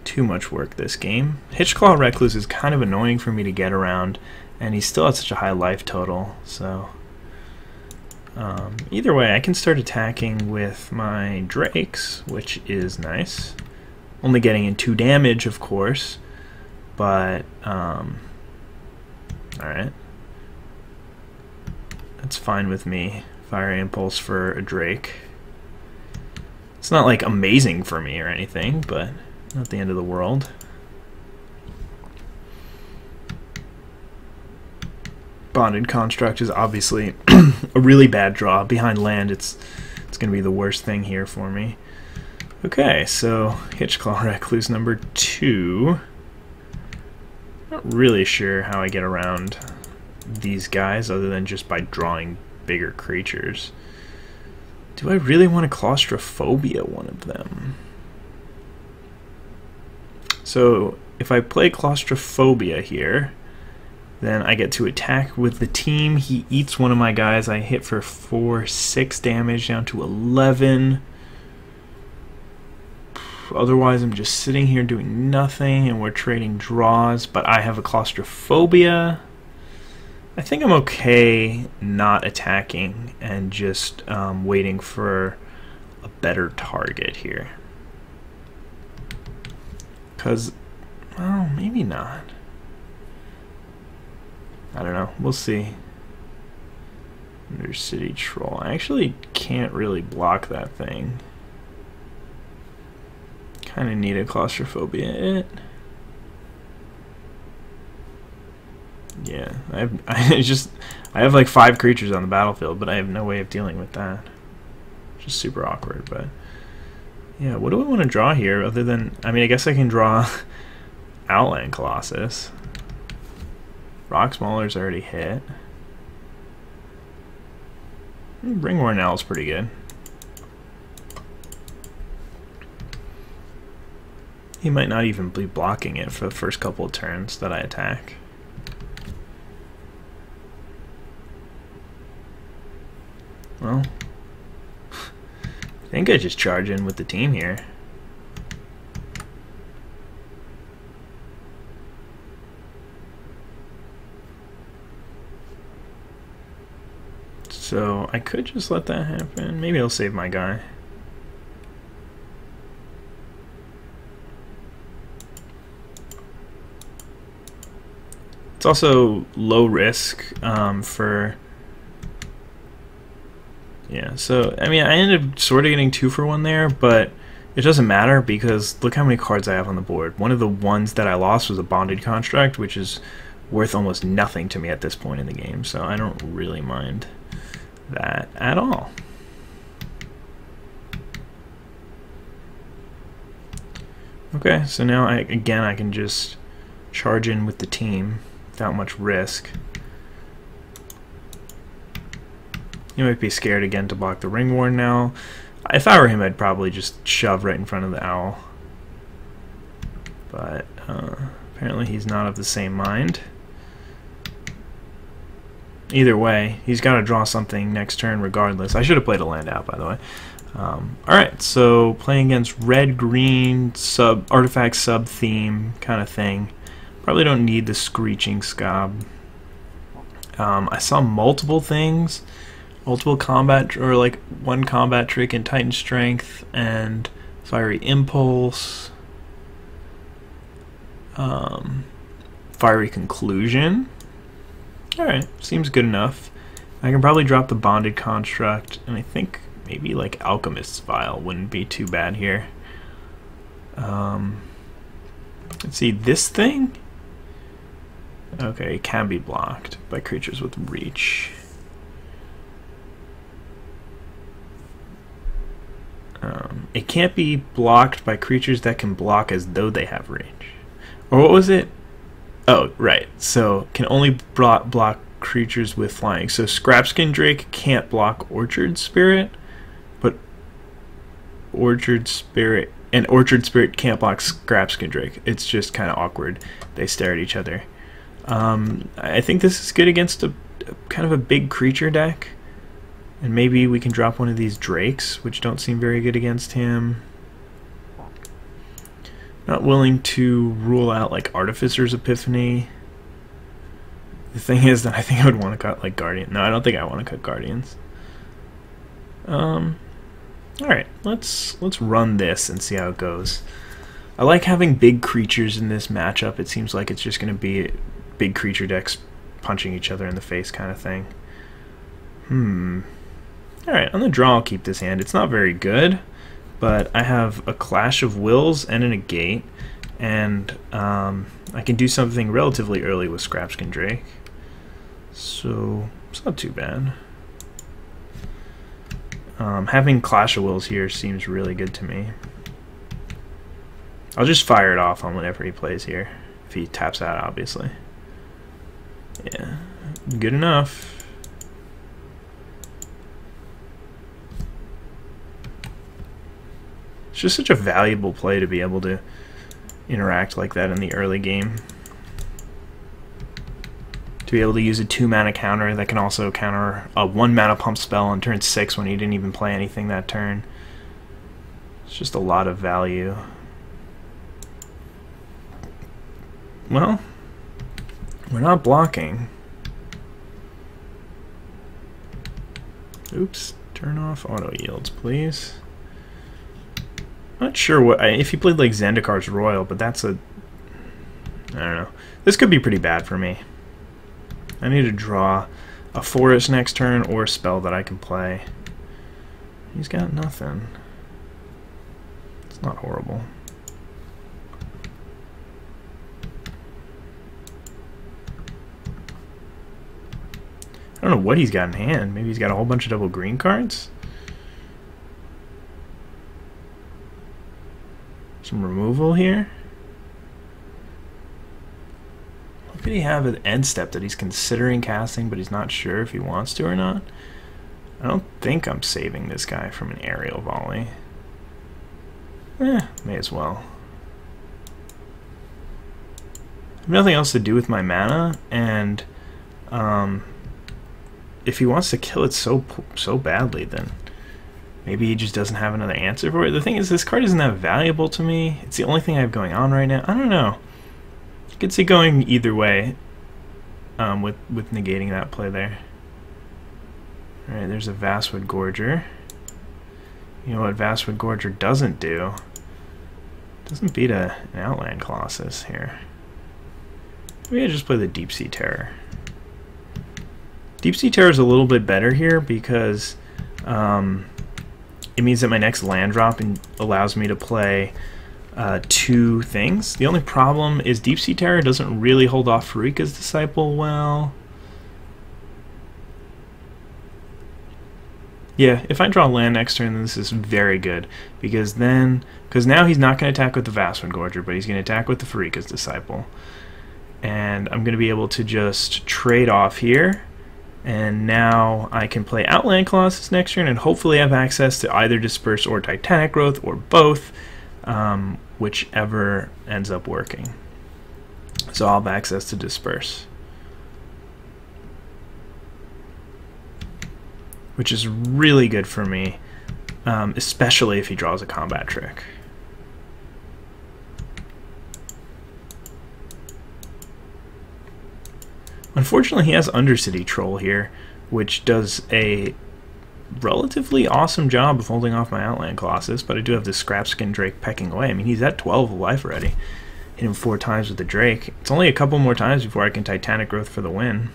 too much work this game. Hitchclaw Recluse is kind of annoying for me to get around, and he still has such a high life total, so either way, I can start attacking with my Drakes, which is nice. Only getting in 2 damage, of course, but alright. That's fine with me. Fire Impulse for a Drake. It's not like amazing for me or anything, but not the end of the world. Bonded Construct is obviously a really bad draw. Behind land, it's going to be the worst thing here for me. Okay, so Hitchclaw Recluse number 2. Not really sure how I get around these guys other than just by drawing bigger creatures. Do I really want to Claustrophobia one of them? So if I play Claustrophobia here, then I get to attack with the team. He eats one of my guys. I hit for 4/6 damage down to 11. Otherwise, I'm just sitting here doing nothing, and we're trading draws, but I have a Claustrophobia. I think I'm okay not attacking and just waiting for a better target here. Because, well, maybe not. I don't know. We'll see. Undercity Troll. I actually can't really block that thing. Kind of need a Claustrophobia. Yeah, I have like 5 creatures on the battlefield, but I have no way of dealing with that. Just super awkward, but yeah, what do I want to draw here other than, I mean, I guess I can draw Outland Colossus. Rock Mauler's already hit. Ringworn Owl's pretty good. He might not even be blocking it for the first couple of turns that I attack. Well, I think I just charge in with the team here. So I could just let that happen. Maybe I'll save my guy. It's also low risk for... Yeah, so, I mean, I ended up sort of getting 2-for-1 there, but it doesn't matter because look how many cards I have on the board. One of the ones that I lost was a Bonded Construct, which is worth almost nothing to me at this point in the game, so I don't really mind that at all. Okay, so now I can just charge in with the team without much risk. You might be scared again to block the Ringworn now. If I were him, I'd probably just shove right in front of the owl. But apparently he's not of the same mind. either way, he's got to draw something next turn regardless. I should have played a land out, by the way. Alright, so playing against red-green artifact sub-theme kind of thing. Probably don't need the Screeching Scob. I saw multiple things. Multiple combat, or like one combat trick in Titan Strength and Fiery Impulse. Fiery Conclusion. Alright, seems good enough. I can probably drop the Bonded Construct, and I think maybe like Alchemist's Vial wouldn't be too bad here. Let's see, this thing? Okay, it can be blocked by creatures with reach. It can't be blocked by creatures that can block as though they have range. Or what was it? Oh, right. So, can only block creatures with flying. So, Scrapskin Drake can't block Orchard Spirit, but Orchard Spirit can't block Scrapskin Drake. It's just kind of awkward. They stare at each other. I think this is good against a kind of a big creature deck. And maybe we can drop one of these Drakes, which don't seem very good against him. Not willing to rule out like Artificer's Epiphany. The thing is that I think I would want to cut like Guardian. No, I don't think I want to cut Guardians. Alright, let's run this and see how it goes. I like having big creatures in this matchup. It seems like it's just going to be big creature decks punching each other in the face kind of thing. Alright, on the draw I'll keep this hand. It's not very good, but I have a Clash of Wills and a Negate, and I can do something relatively early with Scrapskin Drake. So, it's not too bad. Having Clash of Wills here seems really good to me. I'll just fire it off on whenever he plays here, if he taps out, obviously. Yeah, good enough. It's just such a valuable play to be able to interact like that in the early game. To be able to use a 2-mana counter that can also counter a 1-mana pump spell on turn 6 when he didn't even play anything that turn. It's just a lot of value. Well, we're not blocking. Oops, turn off auto yields, please. Not sure what if he played like Zendikar's Royal, but that's a I don't know. This could be pretty bad for me. I need to draw a forest next turn or a spell that I can play. He's got nothing. It's not horrible. I don't know what he's got in hand. Maybe he's got a whole bunch of double green cards? Some removal here? What could he have at end step that he's considering casting, but he's not sure if he wants to or not? I don't think I'm saving this guy from an aerial volley. May as well. I have nothing else to do with my mana, and if he wants to kill it so badly, then maybe he just doesn't have another answer for it. The thing is, this card isn't that valuable to me. It's the only thing I have going on right now. I don't know. I could see going either way with negating that play there. Alright, there's a Vastwood Gorger. You know what Vastwood Gorger doesn't do? It doesn't beat an Outland Colossus here. Maybe I just play the Deep Sea Terror. Deep Sea Terror is a little bit better here because it means that my next land drop allows me to play 2 things. The only problem is Deep Sea Terror doesn't really hold off Farika's Disciple well. Yeah, if I draw land next turn, then this is very good, because now he's not going to attack with the Vastwood Gorger, but he's going to attack with the Farika's Disciple. And I'm going to be able to just trade off here, and now I can play Outland Colossus next turn and hopefully have access to either Disperse or Titanic Growth, or both, whichever ends up working. So I'll have access to Disperse. which is really good for me, especially if he draws a combat trick. Unfortunately, he has Undercity Troll here, which does a relatively awesome job of holding off my Outland Colossus, but I do have the Scrapskin Drake pecking away. I mean, he's at 12 life already. Hit him 4 times with the Drake. It's only a couple more times before I can Titanic Growth for the win.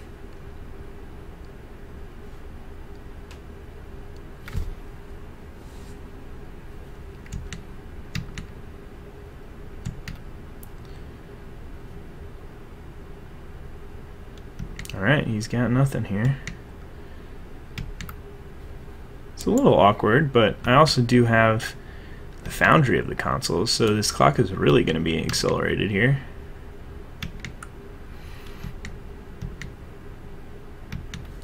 Alright, he's got nothing here. It's a little awkward, but I also do have the Foundry of the consoles, so this clock is really going to be accelerated here.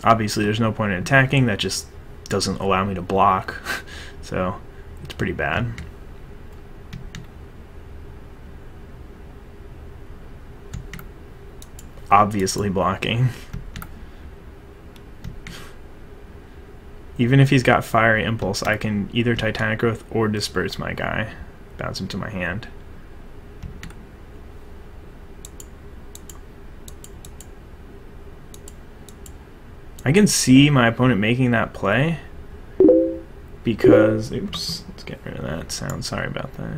Obviously there's no point in attacking, that just doesn't allow me to block, so it's pretty bad. Obviously blocking. Even if he's got Fiery Impulse, I can either Titanic Growth or Disperse my guy. Bounce him to my hand. I can see my opponent making that play because... Oops, let's get rid of that sound. Sorry about that.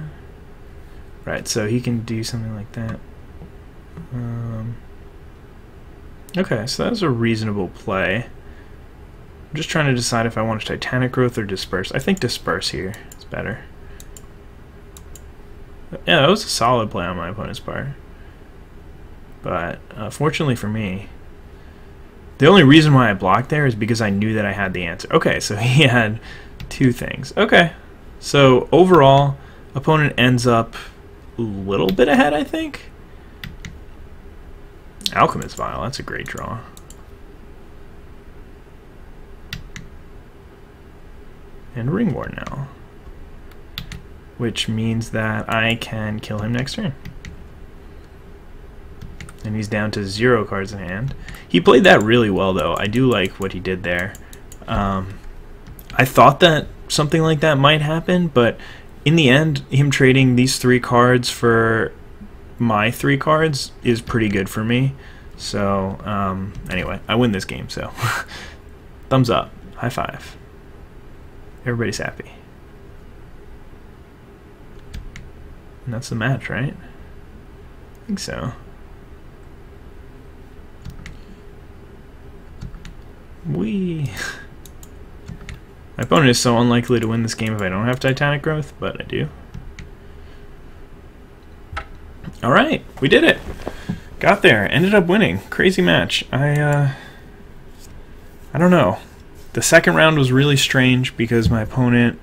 Right, so he can do something like that. Okay, so that was a reasonable play. I'm just trying to decide if I want to Titanic Growth or Disperse. I think Disperse here is better. Yeah, that was a solid play on my opponent's part. But fortunately for me, the only reason why I blocked there is because I knew that I had the answer. Okay, so he had 2 things. Okay, so overall, opponent ends up a little bit ahead, I think. Alchemist Vial, that's a great draw. And Ringworn now, which means that I can kill him next turn. And he's down to 0 cards in hand. He played that really well, though. I do like what he did there. I thought that something like that might happen, but in the end, him trading these 3 cards for my 3 cards is pretty good for me. So, anyway, I win this game, so thumbs up, high five. Everybody's happy. And that's the match, right? I think so. Whee! My opponent is so unlikely to win this game if I don't have Titanic Growth, but I do. Alright, we did it! Got there, ended up winning. Crazy match. I don't know. The second round was really strange because my opponent...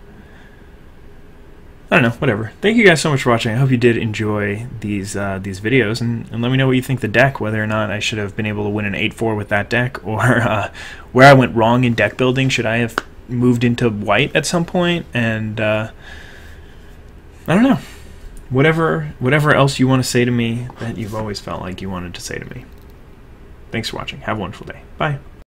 I don't know, whatever. Thank you guys so much for watching. I hope you did enjoy these videos, and let me know what you think of the deck, whether or not I should have been able to win an 8-4 with that deck, or where I went wrong in deck building. Should I have moved into white at some point? And I don't know. Whatever else you want to say to me that you've always felt like you wanted to say to me. Thanks for watching. Have a wonderful day. Bye.